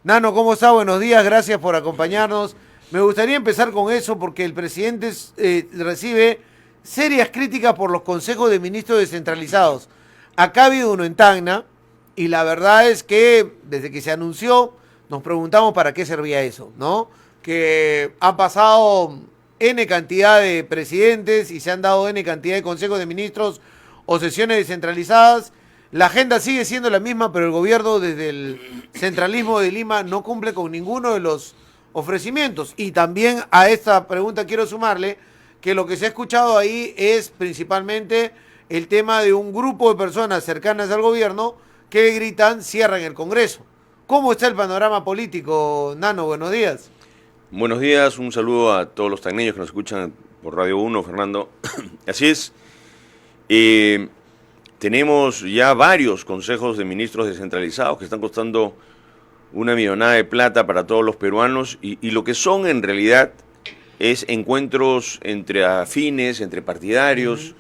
Nano, ¿cómo está? Buenos días, gracias por acompañarnos. Me gustaría empezar con eso porque el presidente recibe serias críticas por los consejos de ministros descentralizados. Acá ha habido uno en Tacna y la verdad es que desde que se anunció nos preguntamos para qué servía eso, ¿no? Que han pasado N cantidad de presidentes y se han dado N cantidad de consejos de ministros o sesiones descentralizadas. La agenda sigue siendo la misma, pero el gobierno desde el centralismo de Lima no cumple con ninguno de los ofrecimientos. Y también a esta pregunta quiero sumarle que lo que se ha escuchado ahí es principalmente el tema de un grupo de personas cercanas al gobierno que gritan cierran el Congreso. ¿Cómo está el panorama político, Nano? Buenos días. Buenos días, un saludo a todos los tacneños que nos escuchan por Radio 1, Fernando. Así es, tenemos ya varios consejos de ministros descentralizados que están costando una millonada de plata para todos los peruanos y lo que son en realidad es encuentros entre afines, entre partidarios.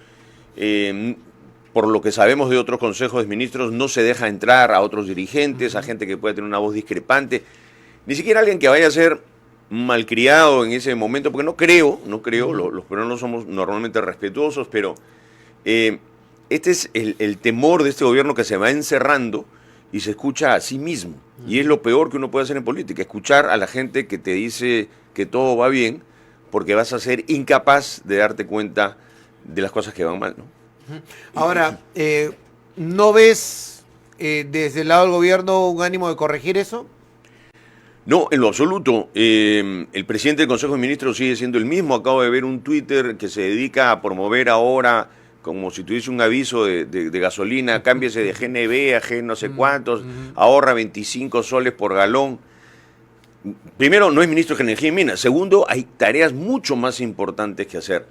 Por lo que sabemos de otros consejos de ministros, no se deja entrar a otros dirigentes, a gente que puede tener una voz discrepante, ni siquiera alguien que vaya a ser malcriado en ese momento, porque no creo, los peruanos somos normalmente respetuosos, pero este es el temor de este gobierno que se va encerrando y se escucha a sí mismo. Y es lo peor que uno puede hacer en política, escuchar a la gente que te dice que todo va bien, porque vas a ser incapaz de darte cuenta de las cosas que van mal, ¿no? Ahora, ¿no ves desde el lado del gobierno un ánimo de corregir eso? No, en lo absoluto. El presidente del Consejo de Ministros sigue siendo el mismo. Acabo de ver un Twitter que se dedica a promover ahora, como si tuviese un aviso de gasolina, cámbiese de GNB a G no sé cuántos, ahorra 25 soles por galón. Primero, no es ministro de Energía y Minas. Segundo, hay tareas mucho más importantes que hacer.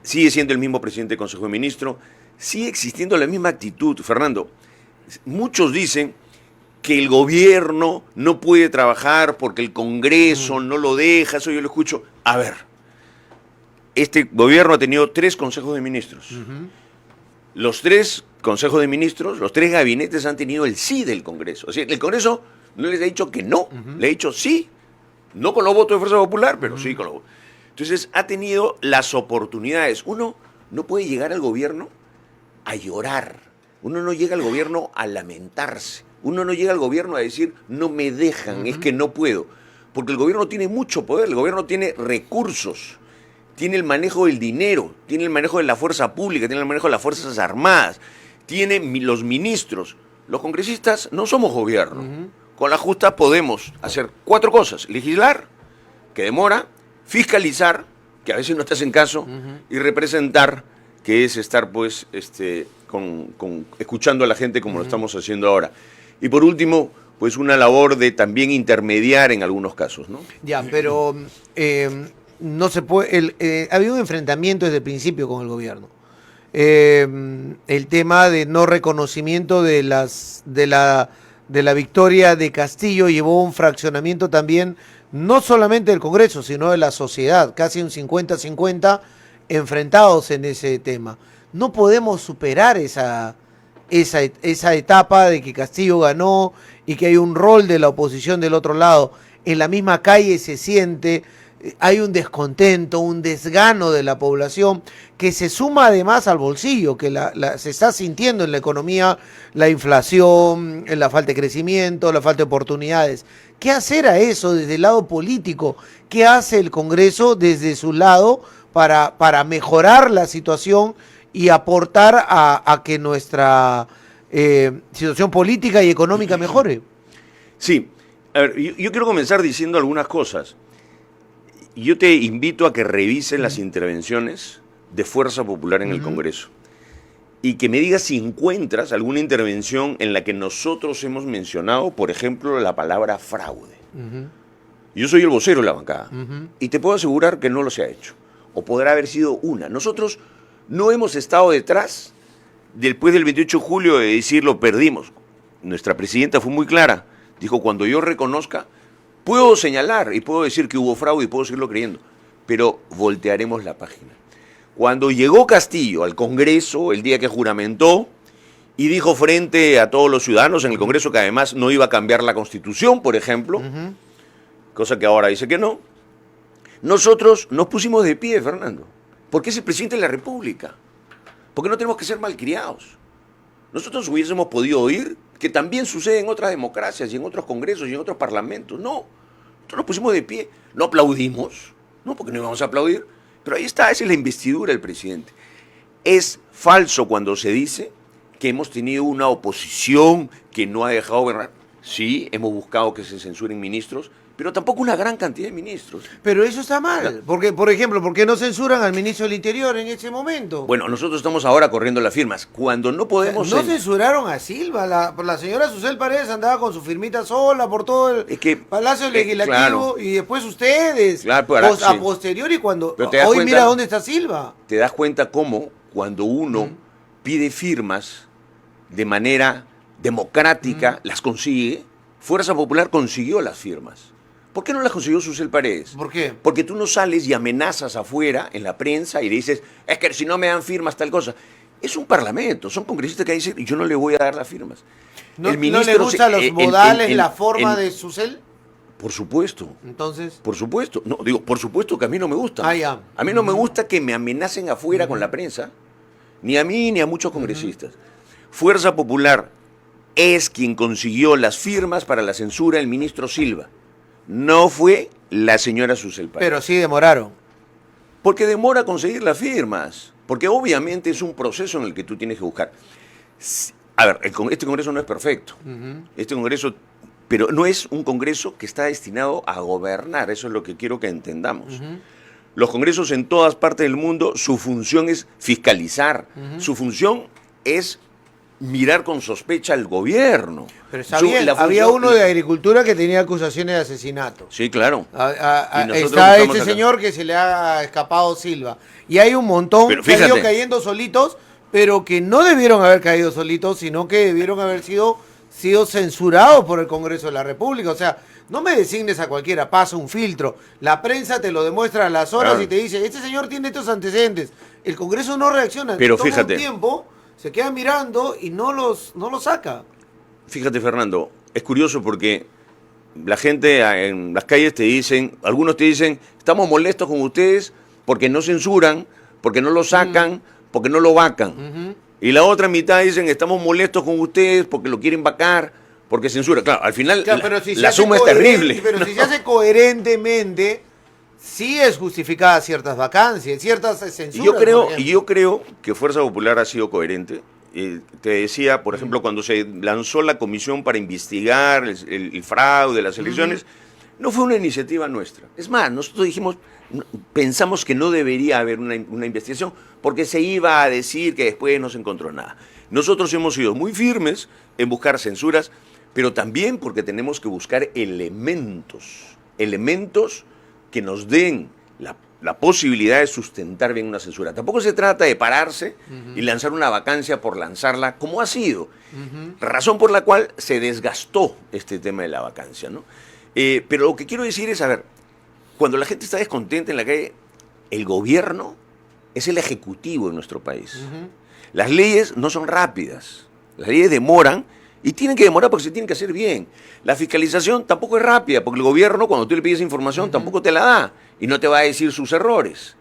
Sigue siendo el mismo presidente del Consejo de Ministros, sigue existiendo la misma actitud. Fernando, muchos dicen que el gobierno no puede trabajar porque el Congreso no lo deja, eso yo lo escucho. A ver, este gobierno ha tenido 3 consejos de ministros. Los 3 consejos de ministros, los 3 gabinetes han tenido el sí del Congreso. O sea, el Congreso no les ha dicho que no, le ha dicho sí, no con los votos de Fuerza Popular, pero sí con los votos. Entonces ha tenido las oportunidades. Uno no puede llegar al gobierno a llorar, uno no llega al gobierno a lamentarse, uno no llega al gobierno a decir no me dejan, es que no puedo, porque el gobierno tiene mucho poder, el gobierno tiene recursos, tiene el manejo del dinero, tiene el manejo de la fuerza pública, tiene el manejo de las Fuerzas Armadas, tiene los ministros. Los congresistas no somos gobierno. Con la justa podemos hacer 4 cosas: legislar, que demora; fiscalizar, que a veces no te hacen caso; y representar, que es estar pues escuchando a la gente como lo estamos haciendo ahora. Y por último, pues una labor de también intermediar en algunos casos, ¿no? Ya, pero no se puede. Ha habido un enfrentamiento desde el principio con el gobierno. El tema de no reconocimiento de la victoria de Castillo llevó a un fraccionamiento también, no solamente del Congreso, sino de la sociedad, casi un 50-50 enfrentados en ese tema. No podemos superar esa etapa de que Castillo ganó y que hay un rol de la oposición del otro lado. En la misma calle se siente, hay un descontento, un desgano de la población que se suma además al bolsillo, que se está sintiendo en la economía, la inflación, la falta de crecimiento, la falta de oportunidades. ¿Qué hacer a eso desde el lado político? ¿Qué hace el Congreso desde su lado para mejorar la situación y aportar a que nuestra situación política y económica mejore? Sí, a ver, yo quiero comenzar diciendo algunas cosas. Yo te invito a que revises las intervenciones de Fuerza Popular en el Congreso y que me digas si encuentras alguna intervención en la que nosotros hemos mencionado, por ejemplo, la palabra fraude. Yo soy el vocero de la bancada y te puedo asegurar que no lo se ha hecho, o podrá haber sido una. Nosotros no hemos estado detrás después del 28 de julio de decir lo perdimos. Nuestra presidenta fue muy clara, dijo: cuando yo reconozca, puedo señalar y puedo decir que hubo fraude y puedo seguirlo creyendo, pero voltearemos la página. Cuando llegó Castillo al Congreso, el día que juramentó, y dijo frente a todos los ciudadanos en el Congreso que además no iba a cambiar la Constitución, por ejemplo, cosa que ahora dice que no. Nosotros nos pusimos de pie, Fernando, porque es el presidente de la República, porque no tenemos que ser malcriados. Nosotros hubiésemos podido oír que también sucede en otras democracias y en otros congresos y en otros parlamentos. No, nosotros nos pusimos de pie, no aplaudimos, no, porque no íbamos a aplaudir, pero ahí está, esa es la investidura del presidente. Es falso cuando se dice que hemos tenido una oposición que no ha dejado gobernar. Sí, hemos buscado que se censuren ministros, pero tampoco una gran cantidad de ministros. Pero eso está mal, porque, por ejemplo, ¿por qué no censuran al ministro del Interior en ese momento? Bueno, nosotros estamos ahora corriendo las firmas. Cuando no podemos... No censuraron a Silva, la señora Susel Paredes andaba con su firmita sola por todo el Palacio Legislativo, claro, y después ustedes, claro, pero ahora, a posteriori, cuando hoy mira dónde está Silva. Te das cuenta cómo cuando uno pide firmas de manera democrática, las consigue. Fuerza Popular consiguió las firmas. ¿Por qué no las consiguió Susel Paredes? ¿Por qué? Porque tú no sales y amenazas afuera en la prensa y le dices, es que si no me dan firmas tal cosa. Es un parlamento, son congresistas que dicen, y yo no le voy a dar las firmas. ¿No le gustan los modales, la forma de Susel? Por supuesto. Entonces. Por supuesto. No, digo, por supuesto que a mí no me gusta. A mí no me gusta que me amenacen afuera con la prensa, ni a mí ni a muchos congresistas. Fuerza Popular es quien consiguió las firmas para la censura del ministro Silva. No fue la señora Susel Paredes. Pero sí demoraron. Porque demora conseguir las firmas. Porque obviamente es un proceso en el que tú tienes que buscar. A ver, este Congreso no es perfecto. Este Congreso, pero no es un Congreso que está destinado a gobernar. Eso es lo que quiero que entendamos. Los Congresos en todas partes del mundo, su función es fiscalizar. Su función es mirar con sospecha al gobierno. Pero había uno de Agricultura que tenía acusaciones de asesinato. Sí, claro. Está este señor que se le ha escapado Silva. Y hay un montón que han ido cayendo solitos, pero que no debieron haber caído solitos, sino que debieron haber sido censurados por el Congreso de la República. O sea, no me designes a cualquiera, pasa un filtro. La prensa te lo demuestra a las horas y te dice, este señor tiene estos antecedentes. El Congreso no reacciona. Pero toma fíjate. un tiempo, se queda mirando y no los saca. Fíjate, Fernando, es curioso porque la gente en las calles te dicen, algunos te dicen, estamos molestos con ustedes porque no censuran, porque no lo sacan, porque no lo vacan. Y la otra mitad dicen, estamos molestos con ustedes porque lo quieren vacar, porque censura. Claro, al final la suma es terrible. Pero si se hace coherentemente, sí es justificada ciertas vacancias, ciertas censuras. Yo creo que Fuerza Popular ha sido coherente. Te decía, por ejemplo, cuando se lanzó la comisión para investigar el fraude de las elecciones, no fue una iniciativa nuestra. Es más, nosotros pensamos que no debería haber una investigación porque se iba a decir que después no se encontró nada. Nosotros hemos sido muy firmes en buscar censuras, pero también porque tenemos que buscar elementos que nos den la posibilidad de sustentar bien una censura. Tampoco se trata de pararse y lanzar una vacancia por lanzarla, como ha sido. Razón por la cual se desgastó este tema de la vacancia, ¿no? Pero lo que quiero decir es, a ver, cuando la gente está descontenta en la calle, el gobierno es el ejecutivo en nuestro país. Las leyes no son rápidas, las leyes demoran y tienen que demorar porque se tienen que hacer bien. La fiscalización tampoco es rápida, porque el gobierno, cuando tú le pides información, tampoco te la da y no te va a decir sus errores.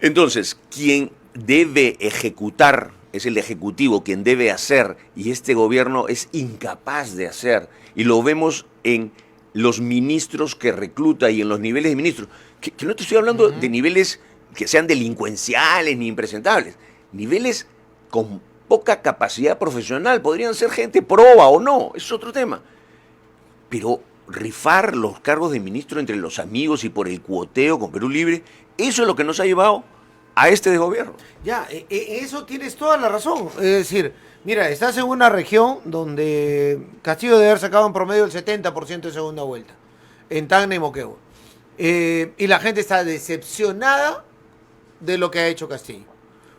Entonces, quien debe ejecutar es el ejecutivo, quien debe hacer, y este gobierno es incapaz de hacer. Y lo vemos en los ministros que recluta y en los niveles de ministros. Que no te estoy hablando de niveles que sean delincuenciales ni impresentables. Niveles con poca capacidad profesional, podrían ser gente proba o no, es otro tema. Pero rifar los cargos de ministro entre los amigos y por el cuoteo con Perú Libre, eso es lo que nos ha llevado a este desgobierno. Ya, eso tienes toda la razón. Es decir, mira, estás en una región donde Castillo debe haber sacado en promedio el 70% de segunda vuelta, en Tacna y Moquegua. Y la gente está decepcionada de lo que ha hecho Castillo.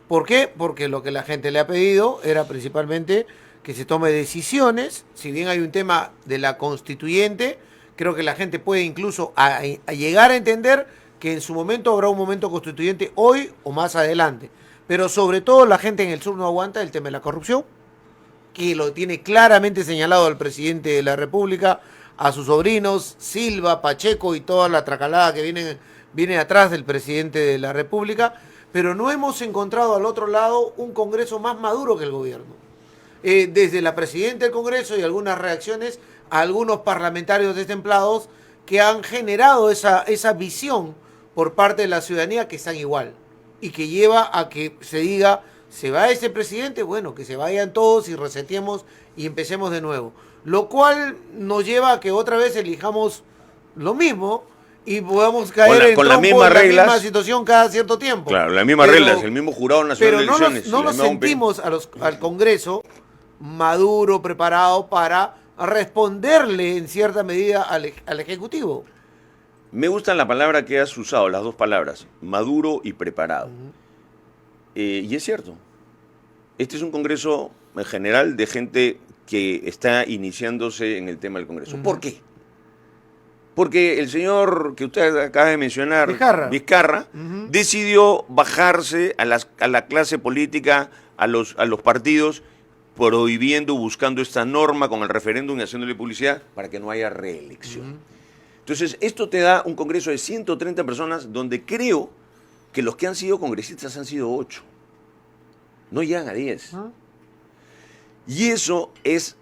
¿Por qué? Porque lo que la gente le ha pedido era principalmente que se tome decisiones. Si bien hay un tema de la constituyente, creo que la gente puede incluso a llegar a entender que en su momento habrá un momento constituyente hoy o más adelante. Pero sobre todo la gente en el sur no aguanta el tema de la corrupción, que lo tiene claramente señalado al presidente de la República, a sus sobrinos, Silva, Pacheco y toda la tracalada que viene atrás del presidente de la República, pero no hemos encontrado al otro lado un Congreso más maduro que el gobierno. Desde la presidenta del Congreso y algunas reacciones a algunos parlamentarios destemplados que han generado esa visión por parte de la ciudadanía que están igual y que lleva a que se diga, se va ese presidente, bueno, que se vayan todos y resetemos y empecemos de nuevo. Lo cual nos lleva a que otra vez elijamos lo mismo y podamos caer con las mismas la reglas, misma situación cada cierto tiempo. Claro, las mismas reglas, el mismo jurado nacional de elecciones. Pero no nos sentimos al Congreso maduro, preparado para responderle en cierta medida al Ejecutivo. Me gustan la palabra que has usado, las dos palabras, maduro y preparado. Y es cierto, este es un Congreso en general de gente que está iniciándose en el tema del Congreso. ¿Por qué? Porque el señor que usted acaba de mencionar, Vizcarra, decidió bajarse a la clase política, a los partidos, prohibiendo, buscando esta norma con el referéndum y haciéndole publicidad para que no haya reelección. Entonces, esto te da un Congreso de 130 personas donde creo que los que han sido congresistas han sido 8. No llegan a 10. Y eso es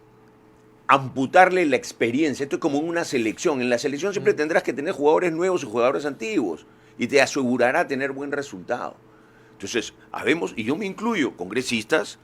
amputarle la experiencia. Esto es como una selección. En la selección siempre tendrás que tener jugadores nuevos y jugadores antiguos y te asegurará tener buen resultado. Entonces, habemos, y yo me incluyo, congresistas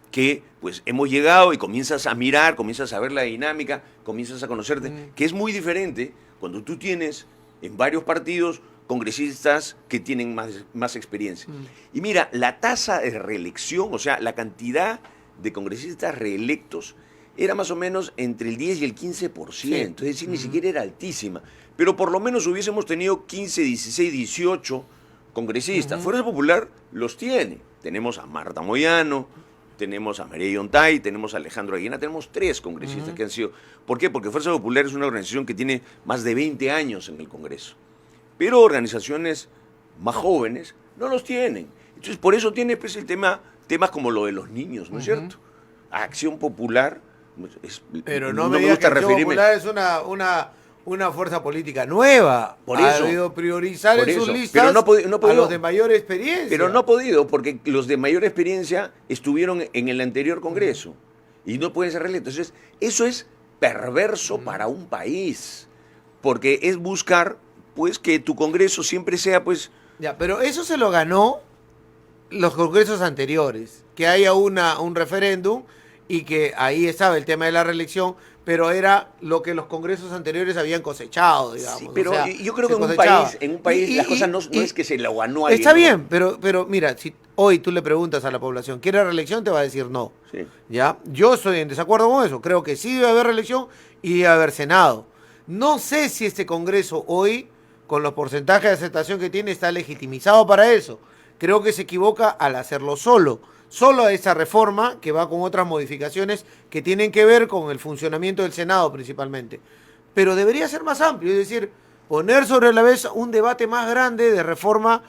que pues hemos llegado y comienzas a mirar, comienzas a ver la dinámica, comienzas a conocerte, que es muy diferente cuando tú tienes en varios partidos congresistas que tienen más experiencia. Y mira, la tasa de reelección, o sea, la cantidad de congresistas reelectos era más o menos entre el 10 y el 15%, sí. Es decir, ni siquiera era altísima, pero por lo menos hubiésemos tenido 15, 16, 18 congresistas. Fuerza Popular los tiene. Tenemos a Marta Moyano, tenemos a María Yontay, tenemos a Alejandro Aguina, tenemos 3 congresistas que han sido... ¿Por qué? Porque Fuerza Popular es una organización que tiene más de 20 años en el Congreso, pero organizaciones más jóvenes no los tienen. Entonces, por eso tiene pues, temas como lo de los niños, ¿no es cierto? Acción Popular... pero no me digas que Acción Popular es una fuerza política nueva. Por eso. Ha debido priorizar en sus listas a los de mayor experiencia. Pero no ha podido, porque los de mayor experiencia estuvieron en el anterior Congreso y no pueden ser reelectos. Entonces, eso es perverso para un país, porque es buscar pues que tu Congreso siempre sea pues... Ya, pero eso se lo ganó los congresos anteriores, que haya un referéndum y que ahí estaba el tema de la reelección, pero era lo que los congresos anteriores habían cosechado, digamos. Sí, pero o sea, yo creo que en un país las cosas no es que se lo ganó alguien. Está bien, pero mira, si hoy tú le preguntas a la población, ¿quiere reelección? Te va a decir no. Sí. ¿Ya? Yo estoy en desacuerdo con eso. Creo que sí debe haber reelección y debe haber Senado. No sé si este Congreso hoy, con los porcentajes de aceptación que tiene, está legitimizado para eso. Creo que se equivoca al hacerlo solo a esa reforma que va con otras modificaciones que tienen que ver con el funcionamiento del Senado principalmente. Pero debería ser más amplio, es decir, poner sobre la mesa un debate más grande de reforma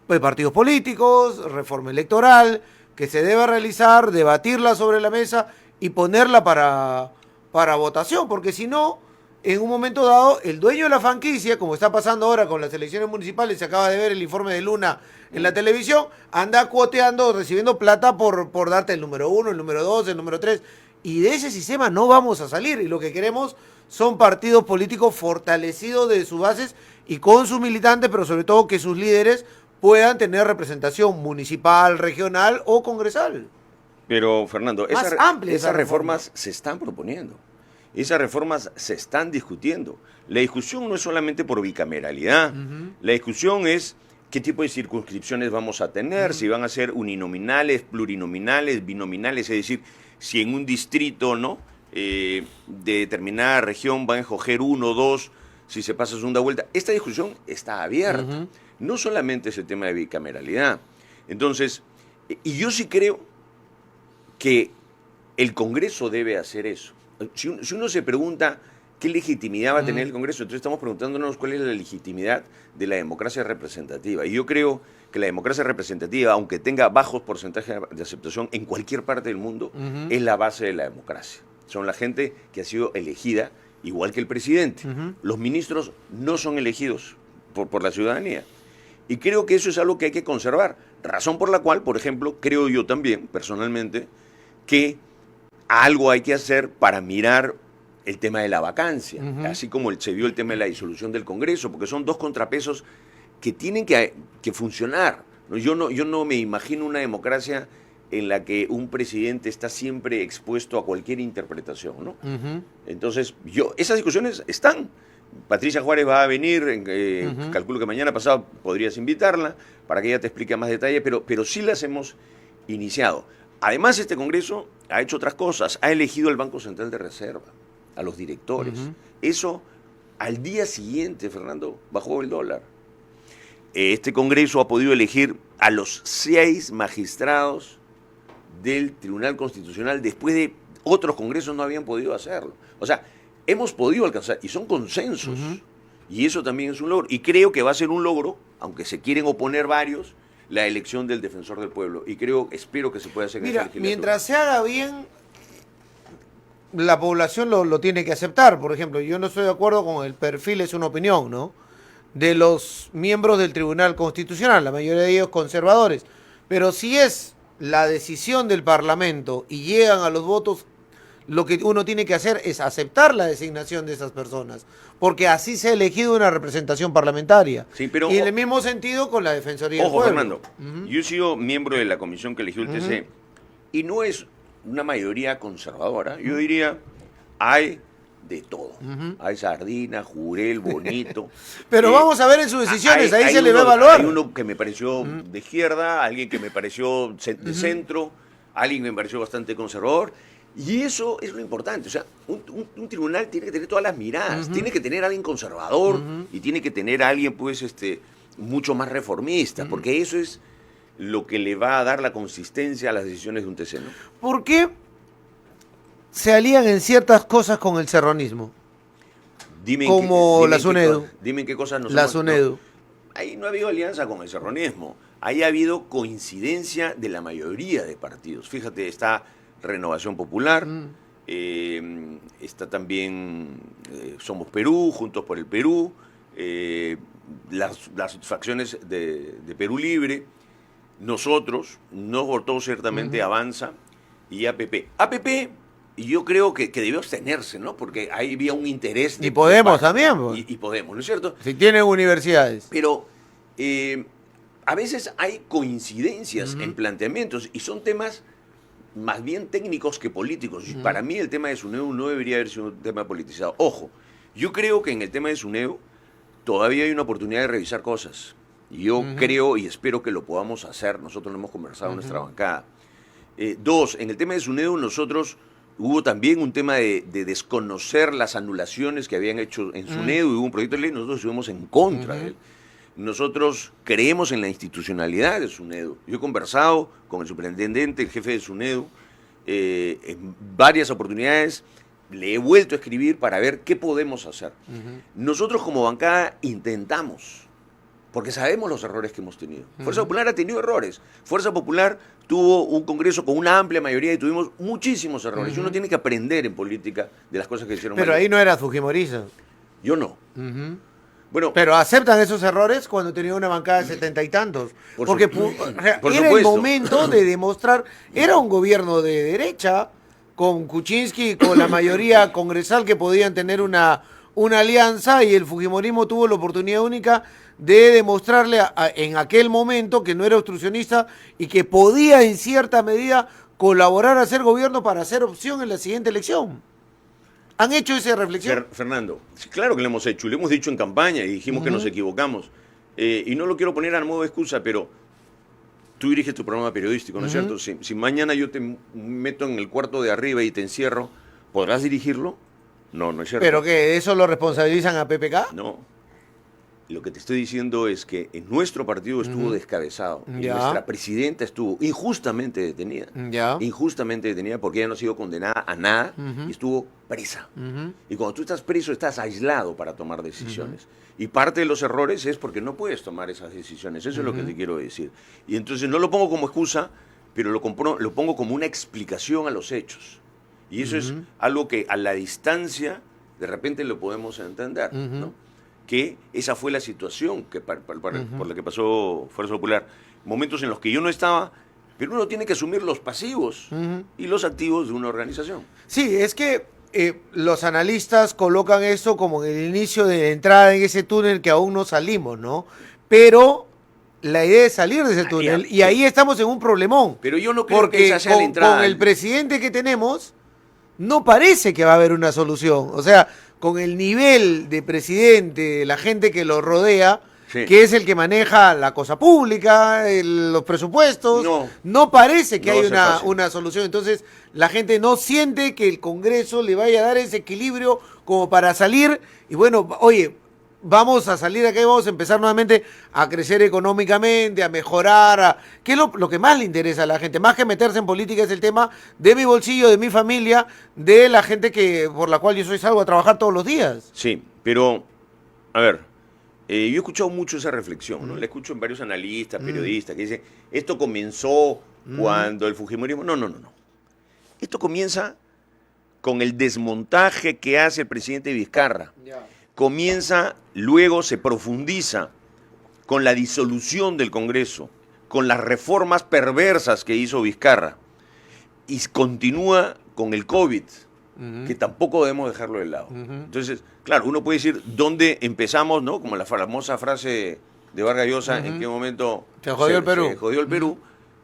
de partidos políticos, reforma electoral, que se debe realizar, debatirla sobre la mesa y ponerla para votación, porque si no, en un momento dado, el dueño de la franquicia, como está pasando ahora con las elecciones municipales, se acaba de ver el informe de Luna en la televisión, anda cuoteando, recibiendo plata por darte el número 1, el número 2, el número 3, y de ese sistema no vamos a salir, y lo que queremos son partidos políticos fortalecidos de sus bases y con sus militantes, pero sobre todo que sus líderes puedan tener representación municipal, regional o congresal. Pero, Fernando, esas reformas se están proponiendo. Esas reformas se están discutiendo. La discusión no es solamente por bicameralidad. La discusión es qué tipo de circunscripciones vamos a tener, si van a ser uninominales, plurinominales, binominales, es decir, si en un distrito, ¿no?, de determinada región van a escoger 1 o 2, si se pasa segunda vuelta. Esta discusión está abierta. No solamente es el tema de bicameralidad. Entonces, y yo sí creo que el Congreso debe hacer eso. Si uno se pregunta ¿qué legitimidad va a tener el Congreso? Entonces estamos preguntándonos cuál es la legitimidad de la democracia representativa. Y yo creo que la democracia representativa, aunque tenga bajos porcentajes de aceptación en cualquier parte del mundo, es la base de la democracia. Son la gente que ha sido elegida igual que el presidente. Los ministros no son elegidos por la ciudadanía. Y creo que eso es algo que hay que conservar. Razón por la cual, por ejemplo, creo yo también, personalmente, que algo hay que hacer para mirar el tema de la vacancia, así como se vio el tema de la disolución del Congreso, porque son dos contrapesos que tienen que funcionar. Yo no me imagino una democracia en la que un presidente está siempre expuesto a cualquier interpretación, ¿no? Entonces, esas discusiones están. Patricia Juárez va a venir, calculo que mañana pasado podrías invitarla para que ella te explique más detalle, pero sí las hemos iniciado. Además, este Congreso ha hecho otras cosas, ha elegido al Banco Central de Reserva, a los directores. Eso, al día siguiente, Fernando, bajó el dólar. Este Congreso ha podido elegir a los 6 magistrados del Tribunal Constitucional después de otros congresos no habían podido hacerlo. O sea, hemos podido alcanzar, y son consensos, y eso también es un logro. Y creo que va a ser un logro, aunque se quieren oponer varios, la elección del defensor del pueblo. Y espero que se pueda hacer en esta legislatura. Mientras se haga bien, la población lo tiene que aceptar. Por ejemplo, yo no estoy de acuerdo con el perfil, es una opinión, ¿no?, de los miembros del Tribunal Constitucional, la mayoría de ellos conservadores. Pero si es la decisión del Parlamento y llegan a los votos, lo que uno tiene que hacer es aceptar la designación de esas personas, porque así se ha elegido una representación parlamentaria. Sí, pero, y en el mismo sentido con la Defensoría del Pueblo. Fernando, yo he sido miembro de la comisión que eligió el TC, y no es una mayoría conservadora. Yo diría, hay de todo. Hay sardina, jurel, bonito. Pero vamos a ver en sus decisiones, ahí se le va a evaluar. Hay uno que me pareció de izquierda, alguien que me pareció de centro, alguien que me pareció bastante conservador. Y eso es lo importante. O sea, un tribunal tiene que tener todas las miradas. Tiene que tener a alguien conservador y tiene que tener a alguien, pues, mucho más reformista, porque eso es lo que le va a dar la consistencia a las decisiones de un TC, ¿no? ¿Por qué se alían en ciertas cosas con el serronismo? Como la SUNEDU. Dime en qué cosas no La SUNEDU. No, ahí no ha habido alianza con el serronismo. Ahí ha habido coincidencia de la mayoría de partidos. Fíjate, está Renovación Popular, está también Somos Perú, Juntos por el Perú, las facciones de Perú Libre. Nosotros, no votó ciertamente Avanza y APP. APP, yo creo que debió abstenerse, ¿no? Porque ahí había un interés. Y Podemos también. Pues. Y Podemos, ¿no es cierto? Si tienen universidades. Pero a veces hay coincidencias en planteamientos y son temas más bien técnicos que políticos. Para mí el tema de SUNEDU no debería haber sido un tema politizado. Ojo, yo creo que en el tema de SUNEDU todavía hay una oportunidad de revisar cosas. Yo creo y espero que lo podamos hacer. Nosotros lo hemos conversado en nuestra bancada. 2, en el tema de SUNEDU hubo también un tema de desconocer las anulaciones que habían hecho en SUNEDU y hubo un proyecto de ley, nosotros estuvimos en contra de él. Nosotros creemos en la institucionalidad de SUNEDU. Yo he conversado con el superintendente, el jefe de SUNEDU, en varias oportunidades. Le he vuelto a escribir para ver qué podemos hacer. Nosotros como bancada intentamos, porque sabemos los errores que hemos tenido. Fuerza Popular ha tenido errores. Fuerza Popular tuvo un congreso con una amplia mayoría y tuvimos muchísimos errores. Uno tiene que aprender en política de las cosas que hicieron mal. Pero ahí no era fujimorista. Yo no. Bueno, pero aceptan esos errores cuando tenía una bancada de 70 y tantos. Porque era el momento de demostrar, era un gobierno de derecha, con Kuczynski, con la mayoría congresal que podían tener una alianza, y el fujimorismo tuvo la oportunidad única de demostrarle en aquel momento que no era obstruccionista y que podía en cierta medida colaborar a hacer gobierno para hacer opción en la siguiente elección. ¿Han hecho esa reflexión? Fernando, claro que lo hemos hecho, lo hemos dicho en campaña y dijimos que nos equivocamos. Y no lo quiero poner a modo de excusa, pero tú diriges tu programa periodístico, ¿no es cierto? Si mañana yo te meto en el cuarto de arriba y te encierro, ¿podrás dirigirlo? No, no es cierto. ¿Pero qué? ¿Eso lo responsabilizan a PPK? No. Lo que te estoy diciendo es que en nuestro partido estuvo descabezado. Y Ya. nuestra presidenta estuvo injustamente detenida. Ya. Injustamente detenida porque ella no ha sido condenada a nada y estuvo presa. Y cuando tú estás preso estás aislado para tomar decisiones. Y parte de los errores es porque no puedes tomar esas decisiones. Eso es lo que te quiero decir. Y entonces no lo pongo como excusa, pero lo pongo como una explicación a los hechos. Y eso es algo que a la distancia de repente lo podemos entender, ¿no? Que esa fue la situación por la que pasó Fuerza Popular. Momentos en los que yo no estaba, pero uno tiene que asumir los pasivos y los activos de una organización. Sí, es que los analistas colocan eso como el inicio de la entrada en ese túnel que aún no salimos, ¿no? Pero la idea es salir de ese túnel y ahí estamos en un problemón. Pero yo no creo porque que esa sea la entrada. Con el presidente que tenemos, no parece que va a haber una solución. O sea, con el nivel de presidente, la gente que lo rodea, Sí. que es el que maneja la cosa pública, los presupuestos, no parece que No va a haya ser fácil. una solución. Entonces, la gente no siente que el Congreso le vaya a dar ese equilibrio como para salir. Y bueno, oye, vamos a salir de acá y vamos a empezar nuevamente a crecer económicamente, a mejorar, ¿qué es lo que más le interesa a la gente? Más que meterse en política es el tema de mi bolsillo, de mi familia, de la gente por la cual yo salgo a trabajar todos los días. Sí, pero, a ver, yo he escuchado mucho esa reflexión, ¿no? La escucho en varios analistas, periodistas, que dicen, esto comenzó cuando el fujimorismo... No. Esto comienza con el desmontaje que hace el presidente Vizcarra. Comienza, luego se profundiza con la disolución del Congreso, con las reformas perversas que hizo Vizcarra, y continúa con el COVID, que tampoco debemos dejarlo de lado. Entonces, claro, uno puede decir dónde empezamos, ¿no? Como la famosa frase de Vargas Llosa, en qué momento se jodió el Perú. Se jodió el Perú,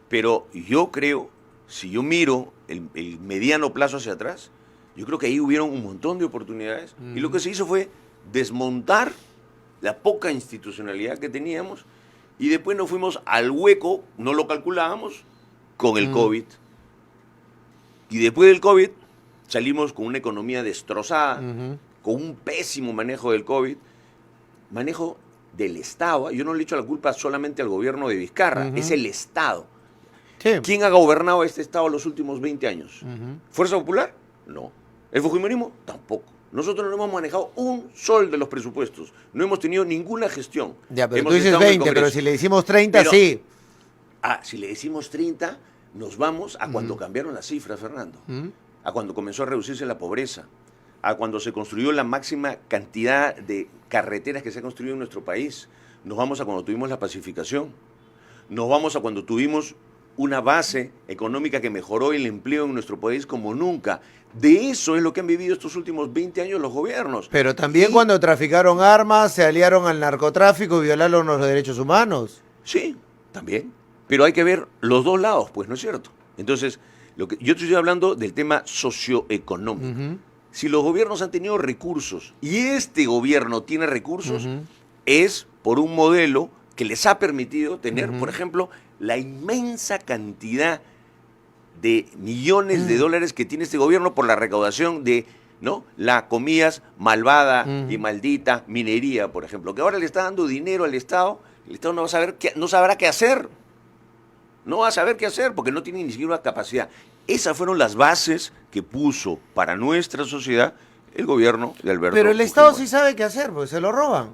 pero yo creo, si yo miro el mediano plazo hacia atrás, yo creo que ahí hubieron un montón de oportunidades, y lo que se hizo fue desmontar la poca institucionalidad que teníamos y después nos fuimos al hueco, no lo calculábamos, con el COVID. Y después del COVID salimos con una economía destrozada, con un pésimo manejo del COVID, manejo del Estado. Yo no le echo la culpa solamente al gobierno de Vizcarra, es el Estado. Sí. ¿Quién ha gobernado este Estado los últimos 20 años? ¿Fuerza Popular? No. ¿El fujimorismo? Tampoco. Nosotros no hemos manejado un sol de los presupuestos. No hemos tenido ninguna gestión. Ya, pero Hemos tú dices estado en el 20, pero Congreso. si le decimos 30, Pero- sí. Si le decimos 30, nos vamos a cuando cambiaron las cifras, Fernando. A cuando comenzó a reducirse la pobreza. A cuando se construyó la máxima cantidad de carreteras que se ha construido en nuestro país. Nos vamos a cuando tuvimos la pacificación. Nos vamos a cuando tuvimos una base económica que mejoró el empleo en nuestro país como nunca. De eso es lo que han vivido estos últimos 20 años los gobiernos. Pero también Y- cuando traficaron armas, se aliaron al narcotráfico y violaron los derechos humanos. Sí, también. Pero hay que ver los dos lados, pues, ¿no es cierto? Entonces, yo estoy hablando del tema socioeconómico. Si los gobiernos han tenido recursos y este gobierno tiene recursos, es por un modelo que les ha permitido tener, por ejemplo, la inmensa cantidad de millones de dólares que tiene este gobierno por la recaudación de, ¿no?, la, comillas, malvada y maldita minería, por ejemplo, que ahora le está dando dinero al Estado, el Estado no va a saber no sabrá qué hacer. No va a saber qué hacer porque no tiene ni siquiera una capacidad. Esas fueron las bases que puso para nuestra sociedad el gobierno de Alberto Pero el Estado sí Fujimori. sabe qué hacer, pues se lo roban.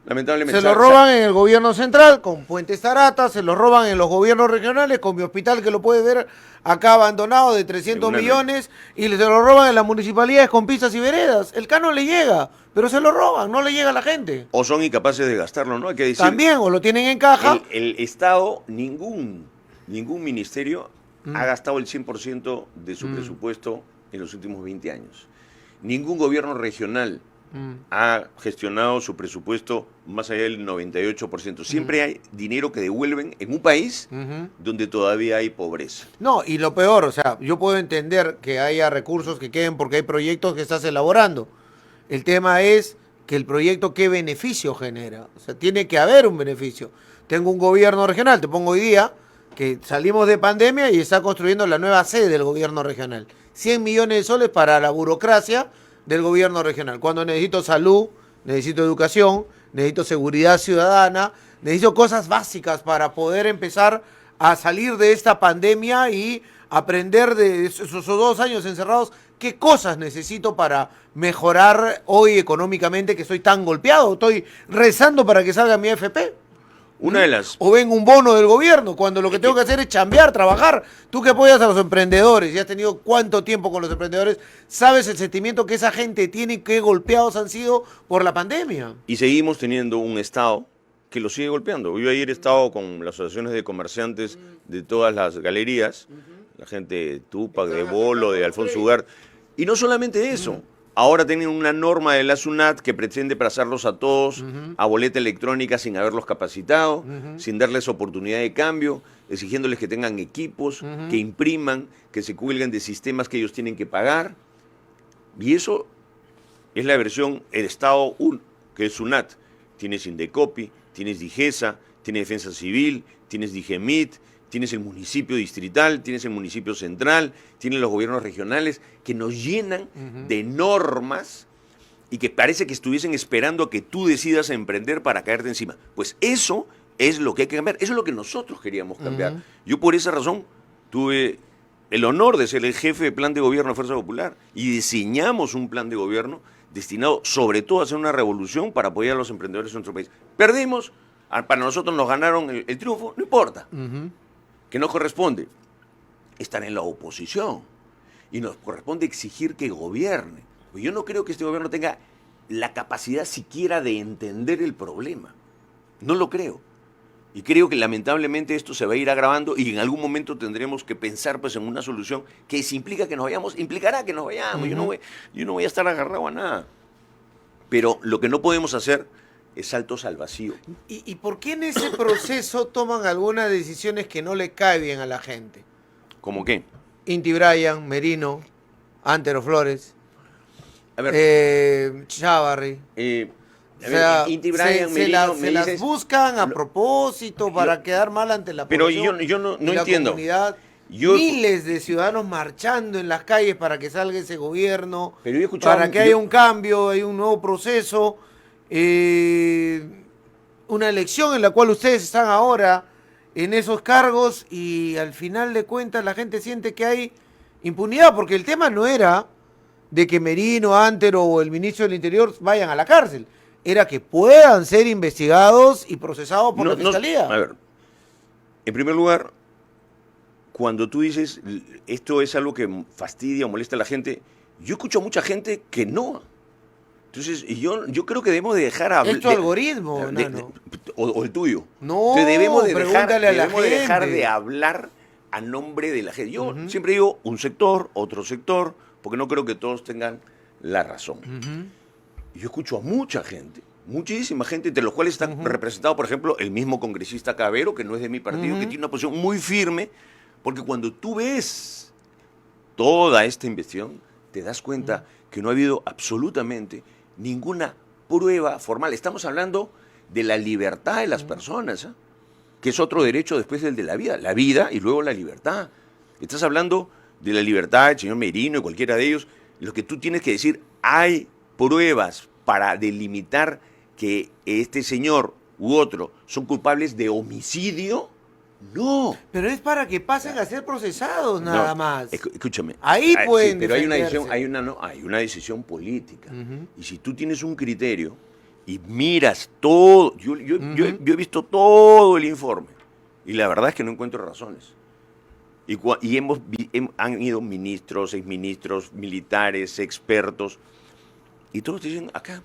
Lamentablemente. Se lo roban en el gobierno central con Puentes Tarata, se lo roban en los gobiernos regionales con mi hospital que lo puede ver acá abandonado de 300 Regularmente. millones y se lo roban en las municipalidades con pistas y veredas. El canon le llega, pero se lo roban, no le llega a la gente. O son incapaces de gastarlo, ¿no? Hay que decir. También, o lo tienen en caja. El Estado, ningún ministerio ha gastado el 100% de su presupuesto en los últimos 20 años. Ningún gobierno regional ha gestionado su presupuesto más allá del 98%. Siempre hay dinero que devuelven en un país donde todavía hay pobreza. No, y lo peor, o sea, yo puedo entender que haya recursos que queden porque hay proyectos que estás elaborando. El tema es que el proyecto qué beneficio genera. O sea, tiene que haber un beneficio. Tengo un gobierno regional, te pongo hoy día, que salimos de pandemia y está construyendo la nueva sede del gobierno regional. 100 millones de soles para la burocracia del gobierno regional. Cuando necesito salud, necesito educación, necesito seguridad ciudadana, necesito cosas básicas para poder empezar a salir de esta pandemia y aprender de esos 2 años encerrados, qué cosas necesito para mejorar hoy económicamente, que estoy tan golpeado. Estoy rezando para que salga mi AFP. Una de las... O ven un bono del gobierno, cuando lo que tengo que hacer es chambear, trabajar. Tú que apoyas a los emprendedores y has tenido cuánto tiempo con los emprendedores, sabes el sentimiento que esa gente tiene, que golpeados han sido por la pandemia. Y seguimos teniendo un Estado que lo sigue golpeando. Yo ayer he estado con las asociaciones de comerciantes de todas las galerías, la gente de Tupac, de Bolo, de Alfonso Ugarte, y no solamente eso. Ahora tienen una norma de la SUNAT que pretende pasarlos a todos a boleta electrónica sin haberlos capacitado, sin darles oportunidad de cambio, exigiéndoles que tengan equipos, que impriman, que se cuelguen de sistemas que ellos tienen que pagar. Y eso es la versión, el Estado 1, que es SUNAT. Tienes Indecopi, tienes Digesa, tienes Defensa Civil, tienes Digemit, tienes el municipio distrital, tienes el municipio central, tienes los gobiernos regionales que nos llenan de normas y que parece que estuviesen esperando a que tú decidas emprender para caerte encima. Pues eso es lo que hay que cambiar, eso es lo que nosotros queríamos cambiar. Yo por esa razón tuve el honor de ser el jefe de plan de gobierno de Fuerza Popular y diseñamos un plan de gobierno destinado sobre todo a hacer una revolución para apoyar a los emprendedores de nuestro país. Perdimos, para nosotros nos ganaron el triunfo, no importa. Que nos corresponde estar en la oposición y nos corresponde exigir que gobierne. Pues yo no creo que este gobierno tenga la capacidad siquiera de entender el problema. No lo creo. Y creo que lamentablemente esto se va a ir agravando y en algún momento tendremos que pensar pues en una solución que si implica que nos vayamos, implicará que nos vayamos. Yo no voy a estar agarrado a nada. Pero lo que no podemos hacer es saltos al vacío. ¿Y por qué en ese proceso toman algunas decisiones que no le caen bien a la gente? ¿Cómo qué? Inti Bryan, Merino, Antero Flores, A ver, Chávarri. A ver, Inti Bryan, Merino, me las dices... buscan a propósito para quedar mal ante la Pero población. yo no y la entiendo. Comunidad. Miles de ciudadanos marchando en las calles para que salga ese gobierno, Pero yo he escuchado, para que haya un cambio, hay un nuevo proceso, una elección en la cual ustedes están ahora en esos cargos y al final de cuentas la gente siente que hay impunidad, porque el tema no era de que Merino, Antero o el ministro del Interior vayan a la cárcel, era que puedan ser investigados y procesados por la Fiscalía. A ver, en primer lugar, cuando tú dices esto es algo que fastidia o molesta a la gente, yo escucho a mucha gente que no. Entonces, yo creo que debemos de dejar hablar. ¿Es tu algoritmo, Nano? O el tuyo. No, debemos de pregúntale a la gente. dejar de hablar a nombre de la gente. Yo siempre digo un sector, otro sector, porque no creo que todos tengan la razón. Yo escucho a mucha gente, muchísima gente, entre los cuales están representados, por ejemplo, el mismo congresista Cabero, que no es de mi partido, que tiene una posición muy firme, porque cuando tú ves toda esta investigación, te das cuenta que no ha habido absolutamente ninguna prueba formal. Estamos hablando de la libertad de las personas, que es otro derecho después del de la vida y luego la libertad. Estás hablando de la libertad del señor Merino y cualquiera de ellos. Lo que tú tienes que decir, hay pruebas para delimitar que este señor u otro son culpables de homicidio. No. Pero es para que pasen a ser procesados nada más. Escúchame. Ahí pueden sí, pero hay defenderse. hay una decisión política. Y si tú tienes un criterio y miras todo, yo he visto todo el informe y la verdad es que no encuentro razones. Han ido ministros, exministros, militares, expertos, y todos dicen, acá,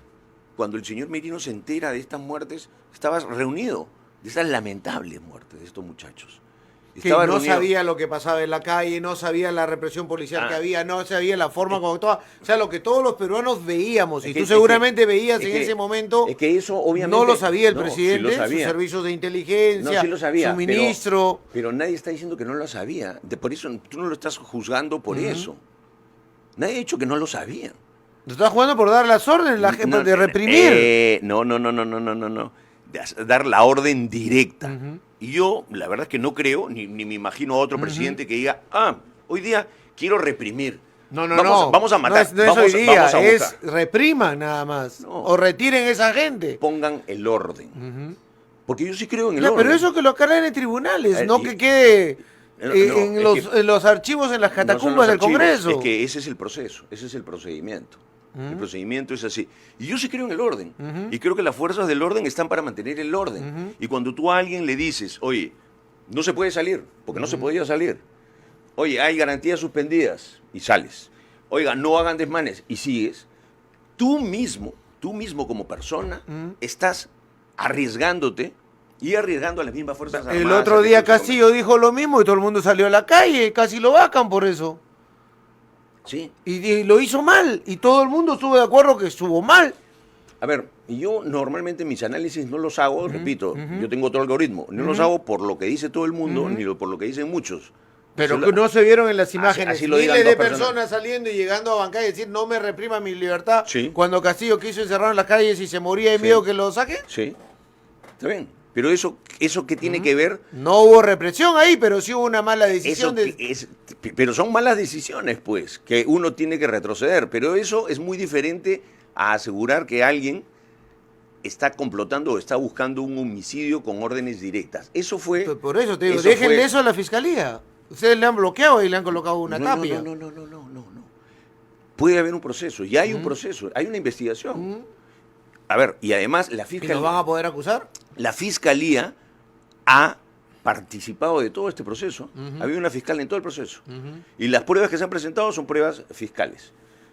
cuando el señor Merino se entera de estas muertes, estaba reunido, de estas lamentables muertes de estos muchachos. Que no sabía lo que pasaba en la calle, no sabía la represión policial que había, no sabía la forma como actuaba. O sea, lo que todos los peruanos veíamos, y tú seguramente veías en ese momento, es que eso obviamente no lo sabía el presidente, sí lo sabía. sus servicios de inteligencia, sí lo sabía, su ministro. Pero nadie está diciendo que no lo sabía. Por eso tú no lo estás juzgando por eso. Nadie ha dicho que no lo sabía. ¿Lo estás jugando por dar las órdenes de reprimir? No. Dar la orden directa. Y yo, la verdad es que no creo, ni me imagino a otro presidente que diga, hoy día quiero reprimir. No, Vamos a matar. No es hoy día, vamos a es buscar. repriman nada más. No. O retiren esa gente. Pongan el orden. Porque yo sí creo en el Claro, orden. pero eso que lo aclaren en tribunales, no y- que quede No, en los archivos, en las no son catacumbas los del archivos, Congreso. Es que ese es el proceso, ese es el procedimiento. El procedimiento es así. Y yo sí creo en el orden. Y creo que las fuerzas del orden están para mantener el orden. Y cuando tú a alguien le dices, oye, no se puede salir, porque no se podía salir. Oye, hay garantías suspendidas, y sales. Oiga, no hagan desmanes, y sigues. Tú mismo como persona, estás arriesgándote y arriesgando a las mismas fuerzas armadas. El otro día Castillo dijo lo mismo y todo el mundo salió a la calle, casi lo vacan por eso. Sí. Y lo hizo mal, y todo el mundo estuvo de acuerdo que estuvo mal. A ver, yo normalmente mis análisis no los hago, repito, yo tengo otro algoritmo, no los hago por lo que dice todo el mundo, ni por lo que dicen muchos. Pero que no se vieron en las imágenes así lo digan miles de dos personas saliendo y llegando a bancar y decir no me reprima mi libertad. Sí. Cuando Castillo quiso encerrar en las calles y se moría de miedo que lo saquen. Sí, está bien. Pero eso ¿qué tiene que ver? No hubo represión ahí, pero sí hubo una mala decisión. Pero son malas decisiones, pues, que uno tiene que retroceder. Pero eso es muy diferente a asegurar que alguien está complotando o está buscando un homicidio con órdenes directas. Eso fue... Por eso te digo, déjenle eso a la fiscalía. Ustedes le han bloqueado y le han colocado una tapia. No. Puede haber un proceso, y hay un proceso, hay una investigación. A ver, y además la ¿Y fiscalía... nos van a poder acusar? La fiscalía ha participado de todo este proceso. Había una fiscal en todo el proceso. Y las pruebas que se han presentado son pruebas fiscales.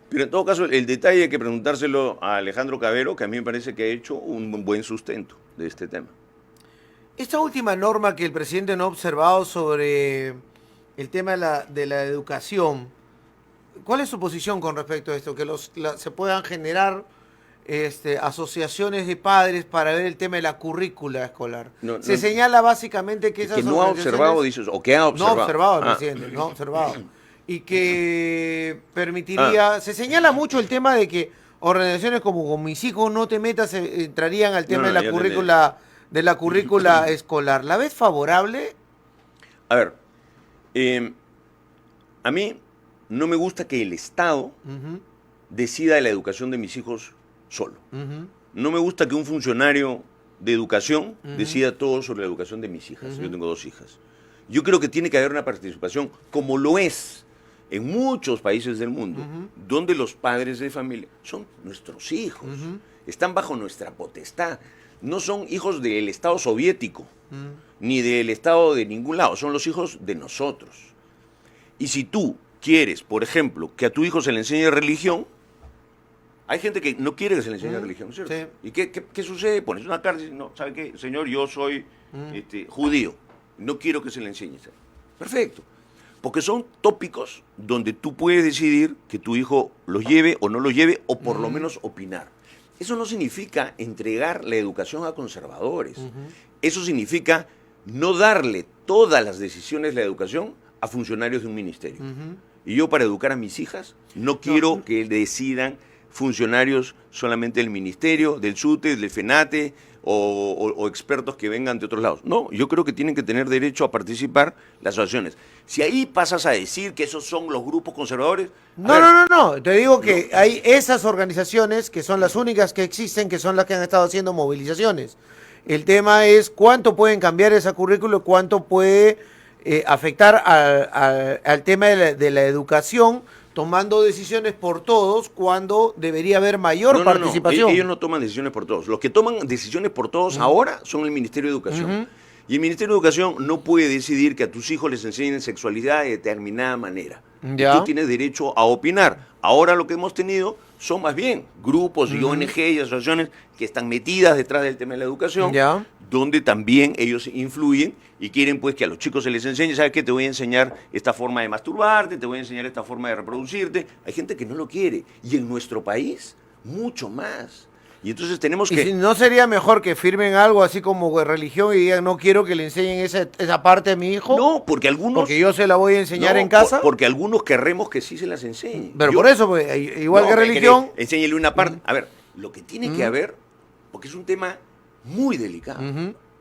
Pero en todo caso, el detalle hay que preguntárselo a Alejandro Cabero, que a mí me parece que ha hecho un buen sustento de este tema. Esta última norma que el presidente no ha observado sobre el tema de la educación, ¿cuál es su posición con respecto a esto? Que se puedan generar asociaciones de padres para ver el tema de la currícula escolar. Se señala básicamente que esas que no ha observado, dices, o que ha observado. No ha observado el presidente, no ha observado. Y que permitiría, se señala mucho el tema de que organizaciones como Con Mis Hijos No Te Metas entrarían al tema de la currícula escolar. ¿La ves favorable? A ver, a mí no me gusta que el Estado decida de la educación de mis hijos solo. No me gusta que un funcionario de educación decida todo sobre la educación de mis hijas. Yo tengo 2 hijas. Yo creo que tiene que haber una participación, como lo es en muchos países del mundo, donde los padres de familia son nuestros hijos, están bajo nuestra potestad. No son hijos del Estado soviético, ni del Estado de ningún lado, son los hijos de nosotros. Y si tú quieres, por ejemplo, que a tu hijo se le enseñe religión, hay gente que no quiere que se le enseñe religión, ¿cierto? Sí. ¿Y qué sucede? Pones una carta y dices, no, ¿sabe qué? Señor, yo soy judío, no quiero que se le enseñe. Perfecto. Porque son tópicos donde tú puedes decidir que tu hijo los lleve o no los lleve, o por lo menos opinar. Eso no significa entregar la educación a conservadores. Eso significa no darle todas las decisiones de la educación a funcionarios de un ministerio. Y yo, para educar a mis hijas, no quiero que decidan funcionarios solamente del ministerio, del SUTE, del FENATE o expertos que vengan de otros lados. No, yo creo que tienen que tener derecho a participar las asociaciones. Si ahí pasas a decir que esos son los grupos conservadores... No. Te digo que hay esas organizaciones que son las únicas que existen, que son las que han estado haciendo movilizaciones. El tema es cuánto pueden cambiar esa currícula, cuánto puede afectar al tema de la educación, tomando decisiones por todos cuando debería haber mayor participación. Ellos no toman decisiones por todos. Los que toman decisiones por todos ahora son el Ministerio de Educación. Y el Ministerio de Educación no puede decidir que a tus hijos les enseñen sexualidad de determinada manera. Tú tienes derecho a opinar. Ahora lo que hemos tenido son más bien grupos y ONG y asociaciones que están metidas detrás del tema de la educación, donde también ellos influyen y quieren pues que a los chicos se les enseñe, ¿sabes qué? Te voy a enseñar esta forma de masturbarte, te voy a enseñar esta forma de reproducirte. Hay gente que no lo quiere. Y en nuestro país, mucho más. Y entonces tenemos que... ¿Y si no sería mejor que firmen algo así como de religión y digan, no quiero que le enseñen esa parte a mi hijo? No, porque algunos... Porque yo se la voy a enseñar en casa. Porque algunos querremos que sí se las enseñen. Pero por eso, pues, igual que religión... Enséñele una parte. A ver, lo que tiene que haber, porque es un tema muy delicado,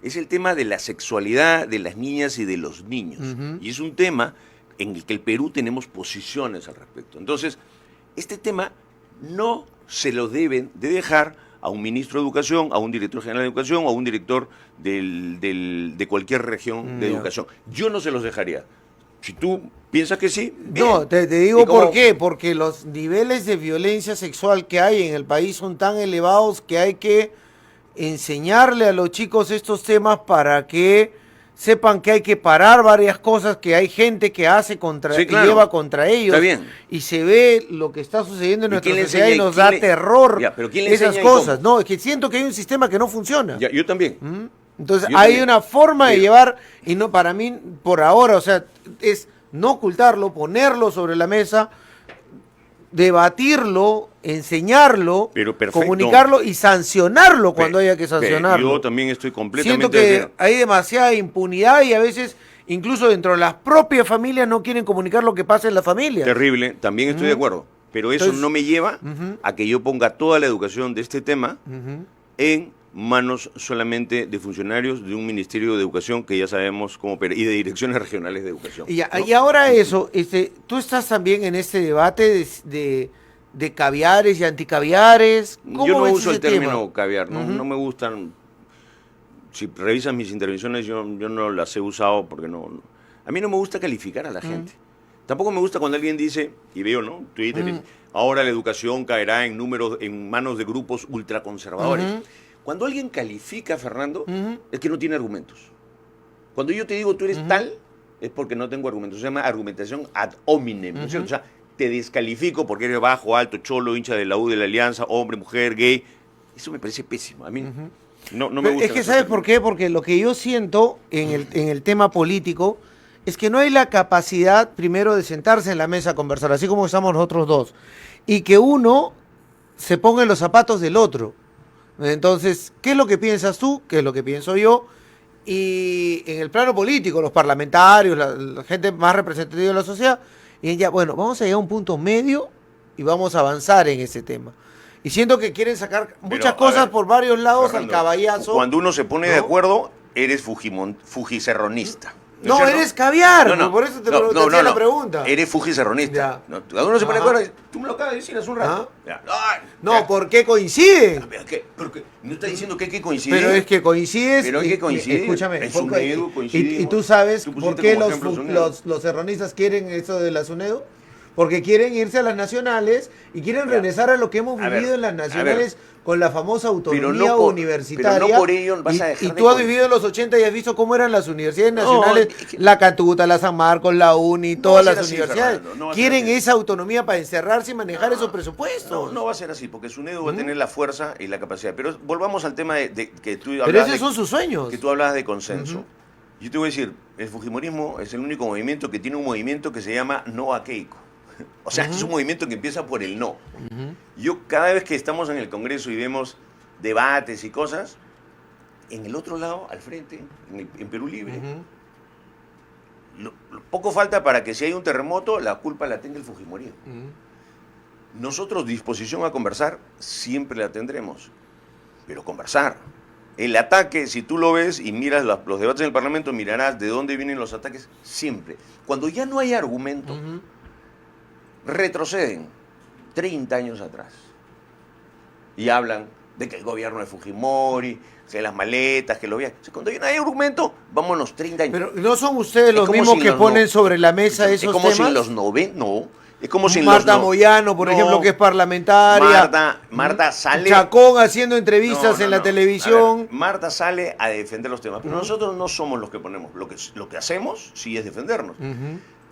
es el tema de la sexualidad de las niñas y de los niños. Y es un tema en el que el Perú tenemos posiciones al respecto. Entonces, este tema no se lo deben de dejar a un ministro de Educación, a un director general de Educación o a un director de cualquier región de educación. Yo no se los dejaría. Si tú piensas que sí, bien. No, te digo por qué, porque los niveles de violencia sexual que hay en el país son tan elevados que hay que enseñarle a los chicos estos temas para que sepan que hay que parar varias cosas que hay gente que hace contra, Sí, claro. y lleva contra ellos. Está bien. Y se ve lo que está sucediendo en ¿Y nuestra quién le sociedad y enseña? nos ¿Quién da le- terror Ya, pero ¿quién le esas enseña y cosas. cómo? No, es que siento que hay un sistema que no funciona. Ya, yo también. Entonces Yo hay también. una forma de Pero- llevar, y no para mí, por ahora, o sea, es no ocultarlo, ponerlo sobre la mesa, debatirlo, enseñarlo, Pero perfecto. comunicarlo y sancionarlo cuando haya que Yo sancionarlo. también estoy Siento completamente... que de acuerdo. hay demasiada impunidad y a veces, incluso dentro de las propias familias, no quieren comunicar lo que pasa en la familia. Terrible, también estoy de acuerdo. Pero eso Entonces, no me lleva a que yo ponga toda la educación de este tema en manos solamente de funcionarios de un Ministerio de Educación que ya sabemos cómo opera, y de direcciones regionales de educación. ¿no? Y ahora eso, tú estás también en este debate de caviares y anticaviares. ¿Cómo Yo no ves uso ese el término tema? caviar, no me gustan. Si revisas mis intervenciones, yo no las he usado porque no. A mí no me gusta calificar a la gente. Tampoco me gusta cuando alguien dice, y veo, ¿no? Twitter, ahora la educación caerá en manos de grupos ultraconservadores. Cuando alguien califica, Fernando, es que no tiene argumentos. Cuando yo te digo tú eres tal, es porque no tengo argumentos. Se llama argumentación ad hominem, ¿no es cierto? O sea, te descalifico porque eres bajo, alto, cholo, hincha de la U, de la Alianza, hombre, mujer, gay. Eso me parece pésimo. A mí no me gusta. Es que ¿sabes por qué? Porque lo que yo siento en el tema político es que no hay la capacidad, primero, de sentarse en la mesa a conversar, así como estamos nosotros dos, y que uno se ponga en los zapatos del otro. Entonces, ¿qué es lo que piensas tú? ¿Qué es lo que pienso yo? Y en el plano político, los parlamentarios, la gente más representativa de la sociedad, y ya, bueno, vamos a llegar a un punto medio y vamos a avanzar en ese tema. Y siento que quieren sacar muchas a cosas ver, por varios lados Fernando, al caballazo. Cuando uno se pone ¿no? de acuerdo, eres fujicerronista. No, es cierto? eres caviar, por eso te hacía la pregunta. Eres fujicerronista. Ya. No, cuando uno se pone de Ajá. acuerdo, tú me lo acabas de decir hace un rato. Ya. Ay, No, ya. ¿por qué coinciden? ¿Pero qué? ¿No está diciendo que hay que coincidir? Pero es que coincides. Pero hay que coincidir. Escúchame. En SUNEDU coincidimos. Y tú sabes Tú por pusiste qué como ejemplo SUNEDU. los erronistas quieren eso de la SUNEDU. Porque quieren irse a las nacionales y quieren Ya. regresar a lo que hemos A vivido ver, en las a nacionales con la famosa autonomía Pero no por- universitaria. pero no por ello vas a dejar y de tú has con- vivido en los 80 y has visto cómo eran las universidades No, nacionales, es que- la Catuta, la San Marcos, la UNI, No todas va a ser las así, universidades. Fernando, no va a ser quieren así. esa autonomía para encerrarse y manejar esos presupuestos. No va a ser así, porque SUNEDU va a tener la fuerza y la capacidad. Pero volvamos al tema de que tú Pero hablabas esos de- son sus sueños. que tú hablabas de consenso. Yo te voy a decir, el fujimorismo es el único movimiento que tiene un movimiento que se llama No a Keiko. O sea, es un movimiento que empieza por el no. Yo cada vez que estamos en el Congreso y vemos debates y cosas, en el otro lado, al frente, en Perú Libre, poco falta para que si hay un terremoto, la culpa la tenga el fujimorismo. Nosotros disposición a conversar siempre la tendremos, pero conversar. El ataque, si tú lo ves y miras los debates en el Parlamento, mirarás de dónde vienen los ataques siempre. Cuando ya no hay argumento, retroceden 30 años atrás y hablan de que el gobierno de Fujimori, que las maletas, que los viajes. O sea, cuando ya no hay argumento, vámonos 30 años. Pero ¿no son ustedes Es los como mismos si que los ponen no- sobre la mesa Es esos como si temas? en los 90, no. Es como si en Marta los no- Moyano, por No. ejemplo, que es parlamentaria. Marta sale... Chacón haciendo entrevistas No, en no, la no. televisión. A ver, Marta sale a defender los temas, pero nosotros no somos los que ponemos. Lo que hacemos sí es defendernos.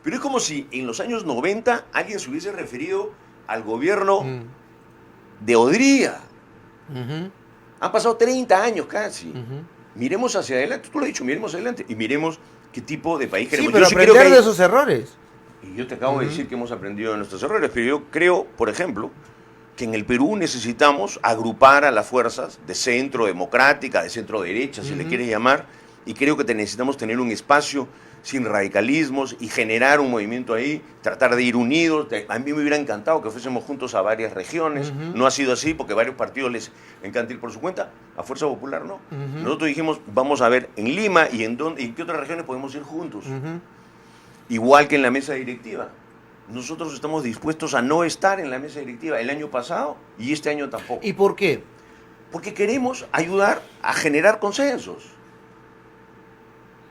Pero es como si en los años 90 alguien se hubiese referido al gobierno de Odría. Han pasado 30 años casi. Miremos hacia adelante. Tú lo has dicho, miremos hacia adelante. Y miremos qué tipo de país Sí, queremos. pero Yo sí creo aprender que de hay- esos errores. Y yo te acabo de decir que hemos aprendido de nuestros errores, pero yo creo, por ejemplo, que en el Perú necesitamos agrupar a las fuerzas de centro democrática, de centro derecha, si le quieres llamar, y creo que necesitamos tener un espacio sin radicalismos y generar un movimiento ahí, tratar de ir unidos. A mí me hubiera encantado que fuésemos juntos a varias regiones, no ha sido así porque varios partidos les encanta ir por su cuenta, a Fuerza Popular no. Nosotros dijimos, vamos a ver en Lima y en qué otras regiones podemos ir juntos. igual que en la mesa directiva. Nosotros estamos dispuestos a no estar en la mesa directiva el año pasado y este año tampoco. ¿Y por qué? Porque queremos ayudar a generar consensos.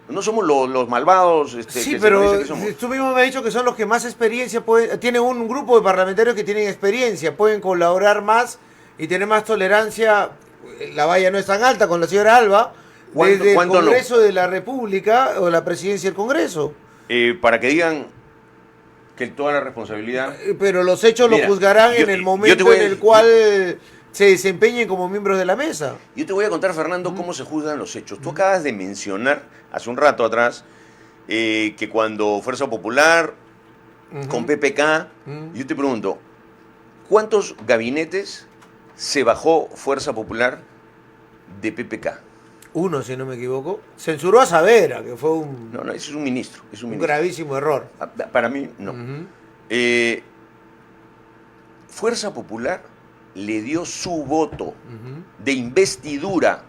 No somos los malvados Sí, que se nos pero dice que somos. tú mismo me has dicho que son los que más experiencia pueden... Tienen un grupo de parlamentarios que tienen experiencia, pueden colaborar más y tener más tolerancia. La valla no es tan alta con la señora Alba, desde el Congreso de la República o la presidencia del Congreso. Para que digan que toda la responsabilidad... Pero los hechos lo juzgarán en el momento en el cual se desempeñen como miembros de la mesa. Yo te voy a contar, Fernando, cómo se juzgan los hechos. Tú acabas de mencionar hace un rato atrás que cuando Fuerza Popular con PPK, yo te pregunto, ¿cuántos gabinetes se bajó Fuerza Popular de PPK? Uno, si no me equivoco. Censuró a Saavedra, que fue un... No, ese es un ministro. un gravísimo error. Para mí, no. Fuerza Popular le dio su voto de investidura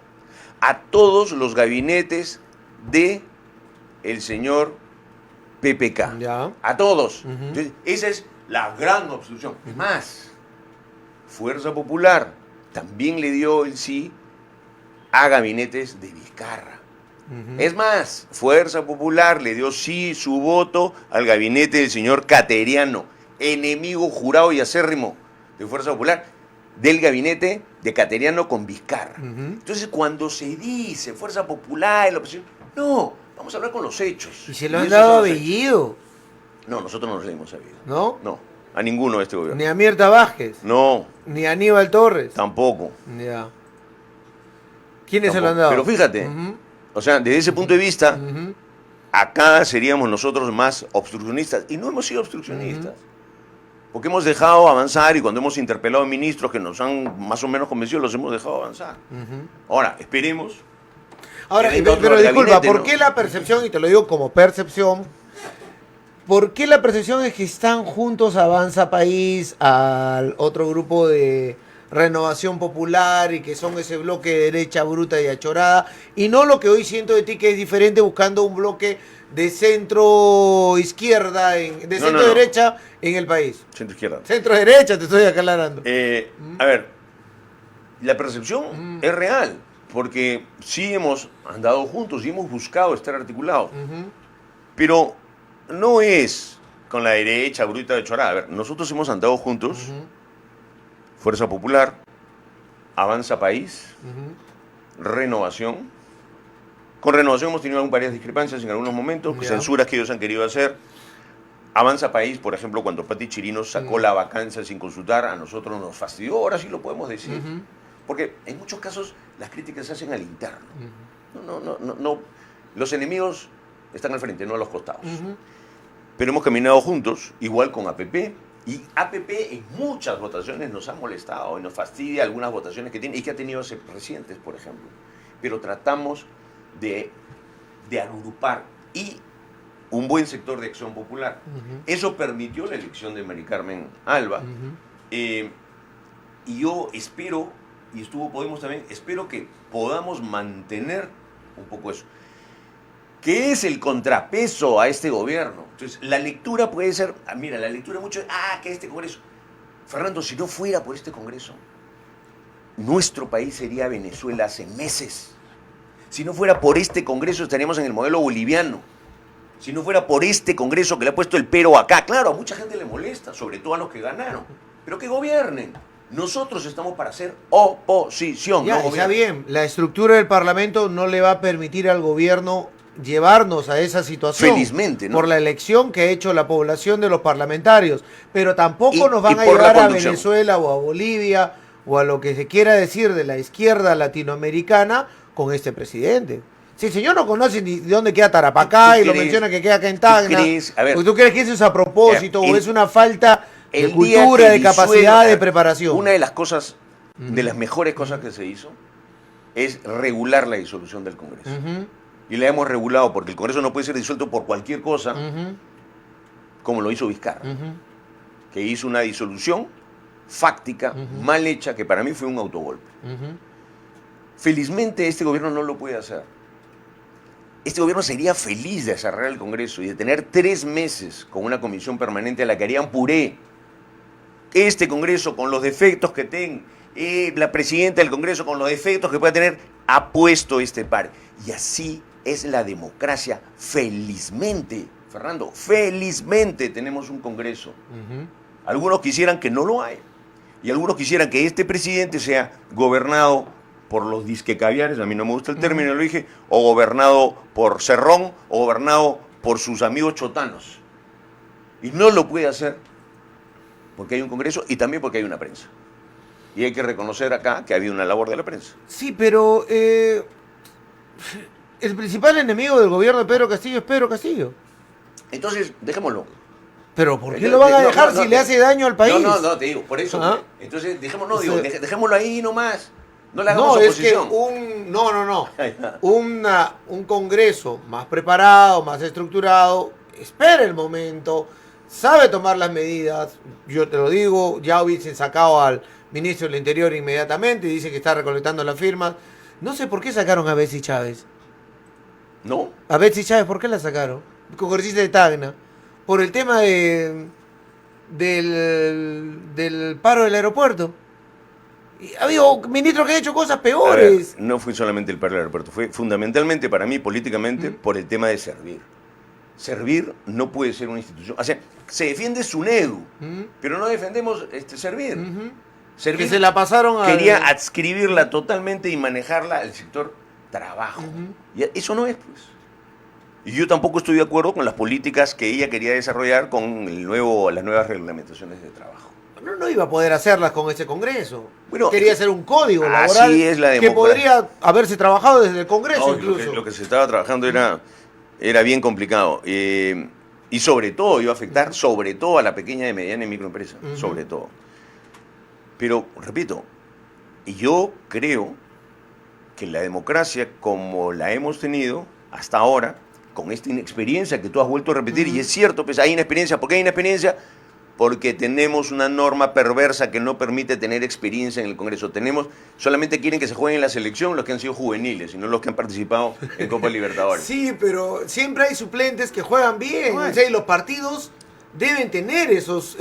a todos los gabinetes de el señor PPK. Ya. A todos. Entonces, esa es la gran obstrucción. Es más, Fuerza Popular también le dio el sí a gabinetes de Vizcarra. Es más, Fuerza Popular le dio sí su voto al gabinete del señor Cateriano, enemigo jurado y acérrimo de Fuerza Popular, del gabinete de Cateriano con Vizcarra. Entonces, cuando se dice Fuerza Popular y la oposición, no, vamos a hablar con los hechos. ¿Y se lo han dado a Bellido? No, nosotros no nos le hemos sabido. ¿No? No, a ninguno de este gobierno. Ni a Mirta Vázquez. No. Ni a Aníbal Torres. Tampoco. Ya. ¿Quiénes se lo han dado? Pero fíjate, o sea, desde ese punto de vista, acá seríamos nosotros más obstruccionistas. Y no hemos sido obstruccionistas. Porque hemos dejado avanzar y cuando hemos interpelado a ministros que nos han más o menos convencido, los hemos dejado avanzar. Ahora, esperemos. Ahora, pero disculpa, ¿por qué la percepción, y te lo digo como percepción, por qué la percepción es que están juntos Avanza País, al otro grupo de Renovación Popular y que son ese bloque de derecha bruta y achorada, y no lo que hoy siento de ti que es diferente, buscando un bloque de centro izquierda, de centro derecha en el país? Centro izquierda. Centro derecha, te estoy aclarando. A ver, la percepción es real, porque sí hemos andado juntos y hemos buscado estar articulados, pero no es con la derecha bruta y achorada. A ver, nosotros hemos andado juntos. Fuerza Popular, Avanza País, Renovación. Con Renovación hemos tenido varias discrepancias en algunos momentos, censuras que ellos han querido hacer. Avanza País, por ejemplo, cuando Pati Chirinos sacó la vacancia sin consultar, a nosotros nos fastidió, ahora sí lo podemos decir. Porque en muchos casos las críticas se hacen al interno. No. Los enemigos están al frente, no a los costados. Pero hemos caminado juntos, igual con APP. Y APP en muchas votaciones nos ha molestado y nos fastidia algunas votaciones que tiene y que ha tenido recientes, por ejemplo. Pero tratamos de agrupar y un buen sector de Acción Popular. Eso permitió la elección de Mari Carmen Alba. Y yo espero, y estuvo Podemos también, espero que podamos mantener un poco eso. ¿Qué es el contrapeso a este gobierno? Entonces, la lectura puede ser, mira, la lectura mucho, que este Congreso. Fernando, si no fuera por este Congreso, nuestro país sería Venezuela hace meses. Si no fuera por este Congreso, estaríamos en el modelo boliviano. Si no fuera por este Congreso que le ha puesto el pero acá. Claro, a mucha gente le molesta, sobre todo a los que ganaron. Pero que gobiernen. Nosotros estamos para hacer oposición. Ya, no está bien, la estructura del Parlamento no le va a permitir al gobierno llevarnos a esa situación. Felizmente, ¿no? Por la elección que ha hecho la población de los parlamentarios. Pero tampoco nos van a llevar a Venezuela o a Bolivia o a lo que se quiera decir de la izquierda latinoamericana con este presidente. Si el señor no conoce ni de dónde queda Tarapacá y lo menciona que queda acá en Tacna, ¿tú crees que eso es a propósito o es una falta de cultura, de capacidad, de preparación? Una de las cosas, de las mejores cosas que se hizo, es regular la disolución del Congreso. Y la hemos regulado porque el Congreso no puede ser disuelto por cualquier cosa, como lo hizo Vizcarra, que hizo una disolución fáctica, mal hecha, que para mí fue un autogolpe. Felizmente este gobierno no lo puede hacer. este gobierno sería feliz de cerrar el Congreso y de tener 3 meses con una comisión permanente a la que harían puré. Este Congreso, con los defectos que tenga, la presidenta del Congreso, con los defectos que pueda tener, ha puesto este par. Y así es la democracia. Felizmente, Fernando, felizmente tenemos un Congreso. Algunos quisieran que no lo haya. Y algunos quisieran que este presidente sea gobernado por los disquecaviares, a mí no me gusta el término, lo dije, o gobernado por Cerrón, o gobernado por sus amigos chotanos. Y no lo puede hacer porque hay un Congreso y también porque hay una prensa. Y hay que reconocer acá que ha habido una labor de la prensa. Sí, pero el principal enemigo del gobierno de Pedro Castillo es Pedro Castillo. Entonces, dejémoslo. ¿Pero por qué lo van a dejar si le hace daño al país? No, te digo, por eso. ¿Ah? Entonces, dejémoslo ahí nomás. No le hagamos No, es que oposición. un Congreso más preparado, más estructurado, espera el momento, sabe tomar las medidas. Yo te lo digo, ya hubiesen sacado al ministro del Interior inmediatamente y dice que está recolectando las firmas. No sé por qué sacaron a Betsy Chávez. ¿No? A Betsy Chávez, ¿por qué la sacaron? Congresista de Tacna. Por el tema del paro del aeropuerto. Y ha habido ministros que han hecho cosas peores. Ver, no fue solamente el paro del aeropuerto, fue fundamentalmente para mí, políticamente, por el tema de servir. Servir no puede ser una institución. O sea, se defiende SUNEDU, pero no defendemos servir. Servir que se la pasaron a... Quería adscribirla totalmente y manejarla al sector trabajo. Y eso no es, pues. Y yo tampoco estoy de acuerdo con las políticas que ella quería desarrollar con las nuevas reglamentaciones de trabajo. No iba a poder hacerlas con ese Congreso. Bueno, quería hacer un código laboral así es la que democracia. podría haberse trabajado desde el Congreso incluso. Lo que se estaba trabajando era bien complicado. Y sobre todo iba a afectar sobre todo a la pequeña y mediana y microempresa. Sobre todo. Pero, repito, yo creo que la democracia como la hemos tenido hasta ahora, con esta inexperiencia que tú has vuelto a repetir, y es cierto, pues hay inexperiencia. ¿Por qué hay inexperiencia? Porque tenemos una norma perversa que no permite tener experiencia en el Congreso. Solamente quieren que se jueguen en la selección los que han sido juveniles, y no los que han participado en Copa Libertadores. Sí, pero siempre hay suplentes que juegan bien. Bueno. O sea, y los partidos deben tener esos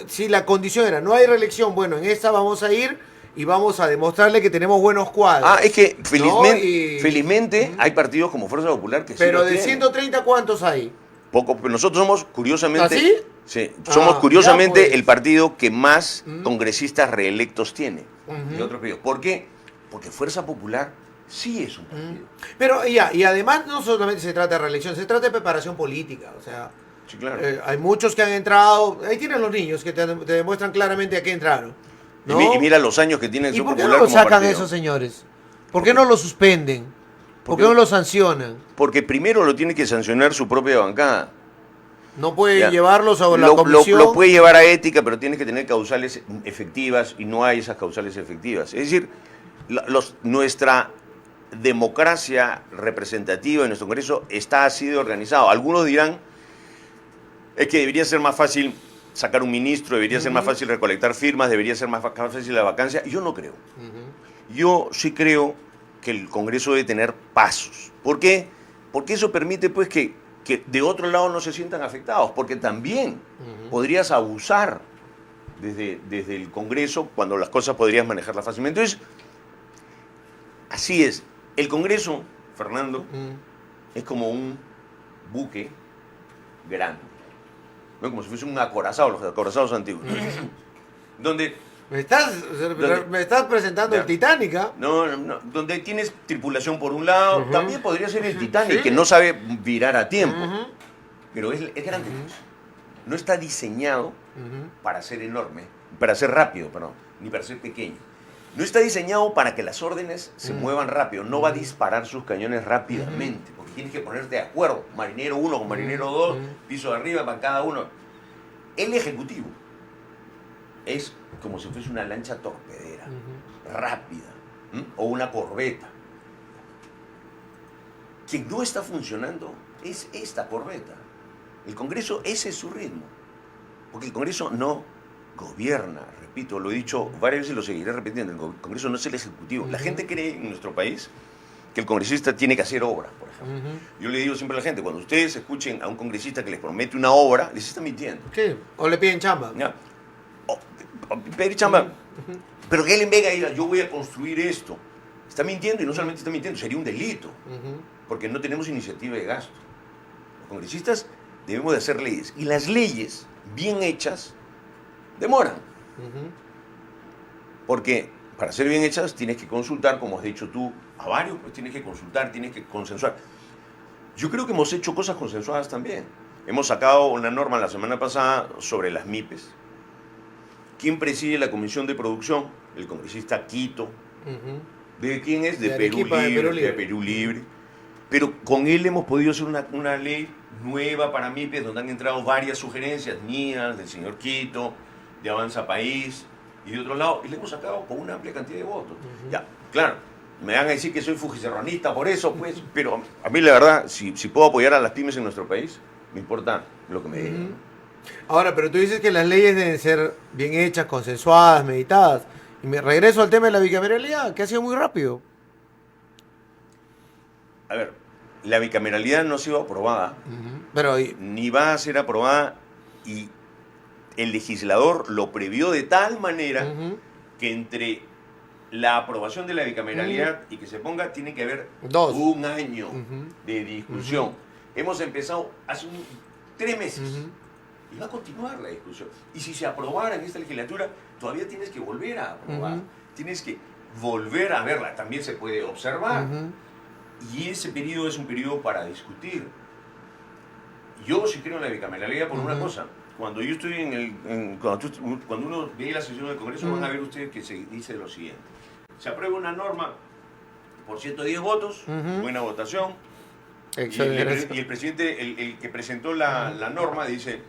si la condición era no hay reelección, bueno, en esta vamos a ir y vamos a demostrarle que tenemos buenos cuadros. Es que felizmente, felizmente hay partidos como Fuerza Popular que pero sí de tienen. 130, ¿cuántos hay? Poco, pero nosotros somos curiosamente... ¿Así? Sí, somos curiosamente ya, pues. el partido que más congresistas reelectos tiene. Ujú. De otros partidos. ¿Por qué? Porque Fuerza Popular sí es un partido. Pero y además no solamente se trata de reelección, se trata de preparación política. O sea, Sí, claro. hay muchos que han entrado, ahí tienen los niños que te demuestran claramente a qué entraron. ¿no? Y mira los años que tiene ¿Y Acción por qué Popular no lo como sacan partido. esos señores? ¿Por qué no lo suspenden? ¿Por qué no lo sancionan? Porque primero lo tiene que sancionar su propia bancada. No puede Ya. llevarlos a la Lo comisión. puede llevar a ética, pero tiene que tener causales efectivas y no hay esas causales efectivas. Es decir, nuestra democracia representativa en nuestro Congreso está así de organizado. Algunos dirán, es que debería ser más fácil sacar un ministro, debería ser más fácil recolectar firmas, debería ser más fácil la vacancia. Yo no creo. Yo sí creo que el Congreso debe tener pasos. ¿Por qué? Porque eso permite pues que de otro lado no se sientan afectados, porque también podrías abusar desde el Congreso cuando las cosas podrías manejarlas fácilmente. Entonces, así es. El Congreso, Fernando, es como un buque grande, ¿no? Como si fuese un acorazado, los acorazados antiguos, donde... Me estás presentando el Titanic, ¿ah? No, donde tienes tripulación por un lado, también podría ser el Titanic, que no sabe virar a tiempo, pero es grande. No está diseñado para ser enorme, para ser rápido, perdón, ni para ser pequeño. No está diseñado para que las órdenes se muevan rápido, no va a disparar sus cañones rápidamente, porque tienes que ponerte de acuerdo, marinero 1 con marinero 2, piso de arriba para cada uno. El ejecutivo es como si fuese una lancha torpedera, rápida, o una corbeta. Quien no está funcionando es esta corbeta. El Congreso, ese es su ritmo. Porque el Congreso no gobierna, repito, lo he dicho varias veces y lo seguiré repitiendo, el Congreso no es el Ejecutivo. La gente cree en nuestro país que el congresista tiene que hacer obra, por ejemplo. Yo le digo siempre a la gente, cuando ustedes escuchen a un congresista que les promete una obra, les está mintiendo. Sí, o le piden chamba. ¿Ya? O pedir chamba. Pero que él venga y diga, yo voy a construir esto. Está mintiendo, y no solamente está mintiendo, sería un delito. Porque no tenemos iniciativa de gasto. Los congresistas debemos de hacer leyes. Y las leyes, bien hechas, demoran. Porque para ser bien hechas tienes que consultar, como has dicho tú, a varios, pues tienes que consultar, tienes que consensuar. Yo creo que hemos hecho cosas consensuadas también. Hemos sacado una norma la semana pasada sobre las MIPES. ¿Quién preside la comisión de producción? El congresista Quito. ¿De quién es? De Perú Libre. Pero con él hemos podido hacer una ley nueva para MIPES, donde han entrado varias sugerencias mías, del señor Quito, de Avanza País y de otro lado, y le hemos sacado con una amplia cantidad de votos. Ya, claro, me van a decir que soy fujicerronista por eso, pues, pero a mí la verdad, si puedo apoyar a las pymes en nuestro país, me importa lo que me digan. Ahora, pero tú dices que las leyes deben ser bien hechas, consensuadas, meditadas. Y me regreso al tema de la bicameralidad, que ha sido muy rápido. A ver, la bicameralidad no ha sido aprobada, pero ni va a ser aprobada, y el legislador lo previó de tal manera que entre la aprobación de la bicameralidad y que se ponga, tiene que haber un año de discusión. Hemos empezado hace 3 meses. Y va a continuar la discusión. Y si se aprobara en esta legislatura, todavía tienes que volver a aprobar. Tienes que volver a verla. También se puede observar. Y ese periodo es un periodo para discutir. Yo sí creo en la bicameralidad por una cosa. Cuando yo estoy cuando uno ve la sesión del Congreso, van a ver ustedes que se dice lo siguiente. Se aprueba una norma por 110 votos, buena votación. Y el presidente, el que presentó la norma, dice: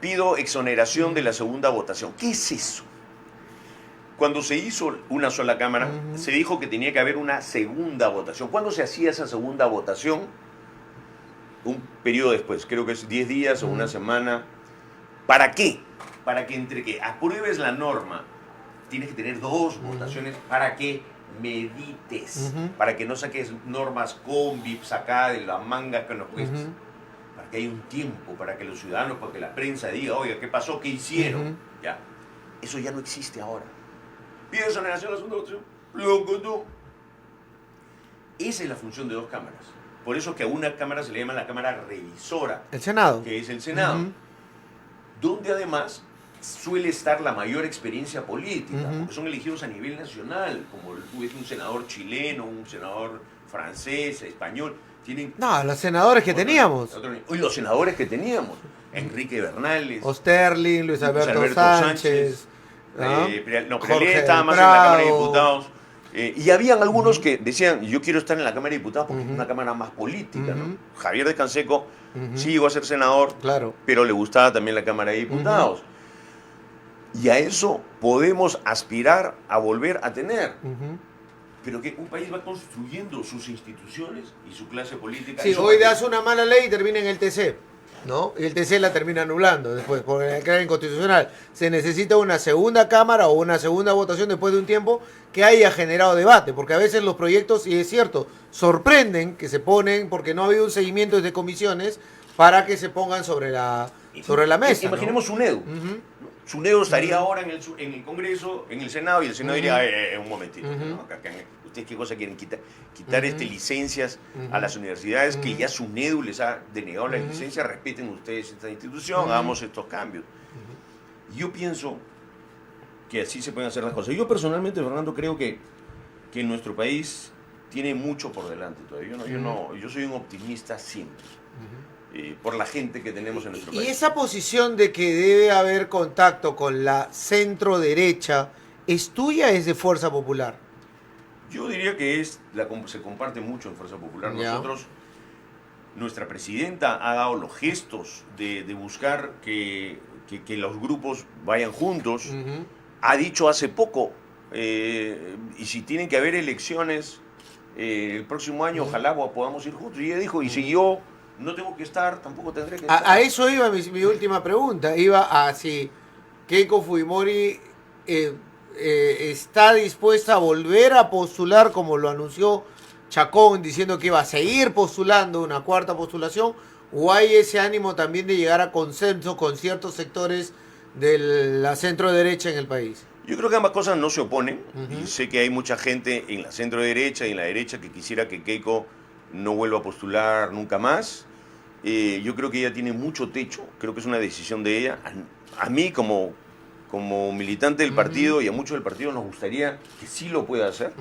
pido exoneración de la segunda votación. ¿Qué es eso? Cuando se hizo una sola Cámara, se dijo que tenía que haber una segunda votación. ¿Cuándo se hacía esa segunda votación? Un periodo después, creo que es 10 días o una semana. ¿Para qué? Para que entre que apruebes la norma, tienes que tener 2 votaciones para que medites, para que no saques normas combi sacadas de la manga que nos cuesta. Para que haya un tiempo, para que los ciudadanos, para que la prensa diga, oiga, ¿qué pasó? ¿Qué hicieron? Ya. Eso ya no existe ahora. Pide exoneración a la segunda votación. Loco, esa es la función de 2 cámaras. Por eso que a una cámara se le llama la cámara revisora. El Senado. Que es el Senado. Donde además suele estar la mayor experiencia política, porque son elegidos a nivel nacional, como tú ves un senador chileno, un senador francés, español. Tienen los senadores que teníamos. Y los senadores que teníamos. Enrique Bernales. Osterling, Luis Alberto Sánchez. Jorge estaba más en la Cámara de Diputados. Y habían algunos que decían, yo quiero estar en la Cámara de Diputados porque es una Cámara más política. ¿No? Javier de Canseco sí llegó a ser senador, pero le gustaba también la Cámara de Diputados. Y a eso podemos aspirar a volver a tener. Pero que un país va construyendo sus instituciones y su clase política. Sí, hoy das una mala ley y termina en el TC, ¿no? Y el TC la termina anulando después, porque era inconstitucional. Se necesita una segunda Cámara o una segunda votación después de un tiempo que haya generado debate, porque a veces los proyectos, y es cierto, sorprenden que se ponen, porque no ha habido un seguimiento desde comisiones para que se pongan sobre la mesa. Imaginemos, ¿no? SUNEDU. SUNEDU estaría ahora en el Congreso, en el Senado, y el Senado diría, un momentito, ¿no? ¿Ustedes qué cosa quieren quitar? Quitar licencias a las universidades, que ya SUNEDU les ha denegado la licencia. Respeten ustedes esta institución, hagamos estos cambios. Yo pienso que así se pueden hacer las cosas. Yo personalmente, Fernando, creo que nuestro país tiene mucho por delante todavía. Yo soy un optimista siempre. Por la gente que tenemos en nuestro país. Y esa posición de que debe haber contacto con la centro derecha, ¿es tuya o es de Fuerza Popular? Yo diría que se comparte mucho en Fuerza Popular. Nosotros, nuestra presidenta ha dado los gestos de buscar que los grupos vayan juntos. Ha dicho hace poco, y si tienen que haber elecciones el próximo año, ojalá podamos ir juntos. Y ella dijo, y si yo no tengo que estar, tampoco tendré que estar. A eso iba mi última pregunta. Iba a si Keiko Fujimori está dispuesta a volver a postular, como lo anunció Chacón diciendo que iba a seguir postulando una cuarta postulación, o hay ese ánimo también de llegar a consenso con ciertos sectores de la centro derecha en el país? Yo creo que ambas cosas no se oponen, Ujú. y sé que hay mucha gente en la centro derecha y en la derecha que quisiera que Keiko no vuelva a postular nunca más. Yo creo que ella tiene mucho techo, creo que es una decisión de ella. A mí como militante del partido y a muchos del partido nos gustaría que sí lo pueda hacer.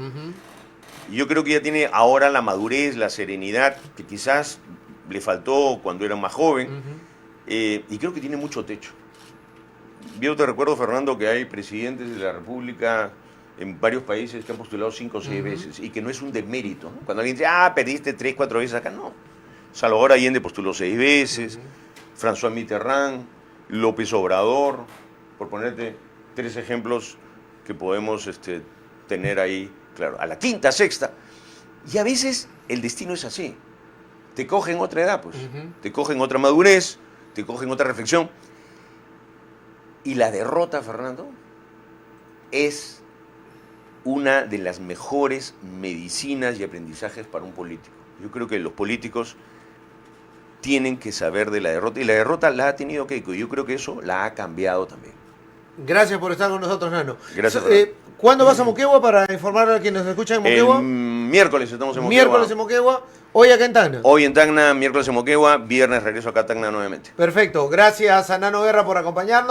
Y yo creo que ella tiene ahora la madurez, la serenidad que quizás le faltó cuando era más joven, y creo que tiene mucho techo. Yo te recuerdo, Fernando, que hay presidentes de la República en varios países que han postulado 5 o 6 veces, y que no es un demérito, ¿no? Cuando alguien dice, perdiste 3, 4 veces acá, no. Salvador Allende postuló 6 veces, François Mitterrand, López Obrador, por ponerte 3 ejemplos que podemos tener ahí, claro, a la quinta, sexta. Y a veces el destino es así. Te cogen otra edad, pues. Te cogen otra madurez, te cogen otra reflexión. Y la derrota, Fernando, es una de las mejores medicinas y aprendizajes para un político. Yo creo que los políticos tienen que saber de la derrota, y la derrota la ha tenido Keiko, y yo creo que eso la ha cambiado también. Gracias por estar con nosotros, Nano. Gracias. ¿Cuándo vas a Moquegua para informar a quienes nos escuchan en Moquegua? Miércoles estamos en Moquegua. Miércoles en Moquegua, hoy acá en Tacna. Hoy en Tacna, miércoles en Moquegua, viernes regreso acá a Tacna nuevamente. Perfecto, gracias a Nano Guerra por acompañarnos.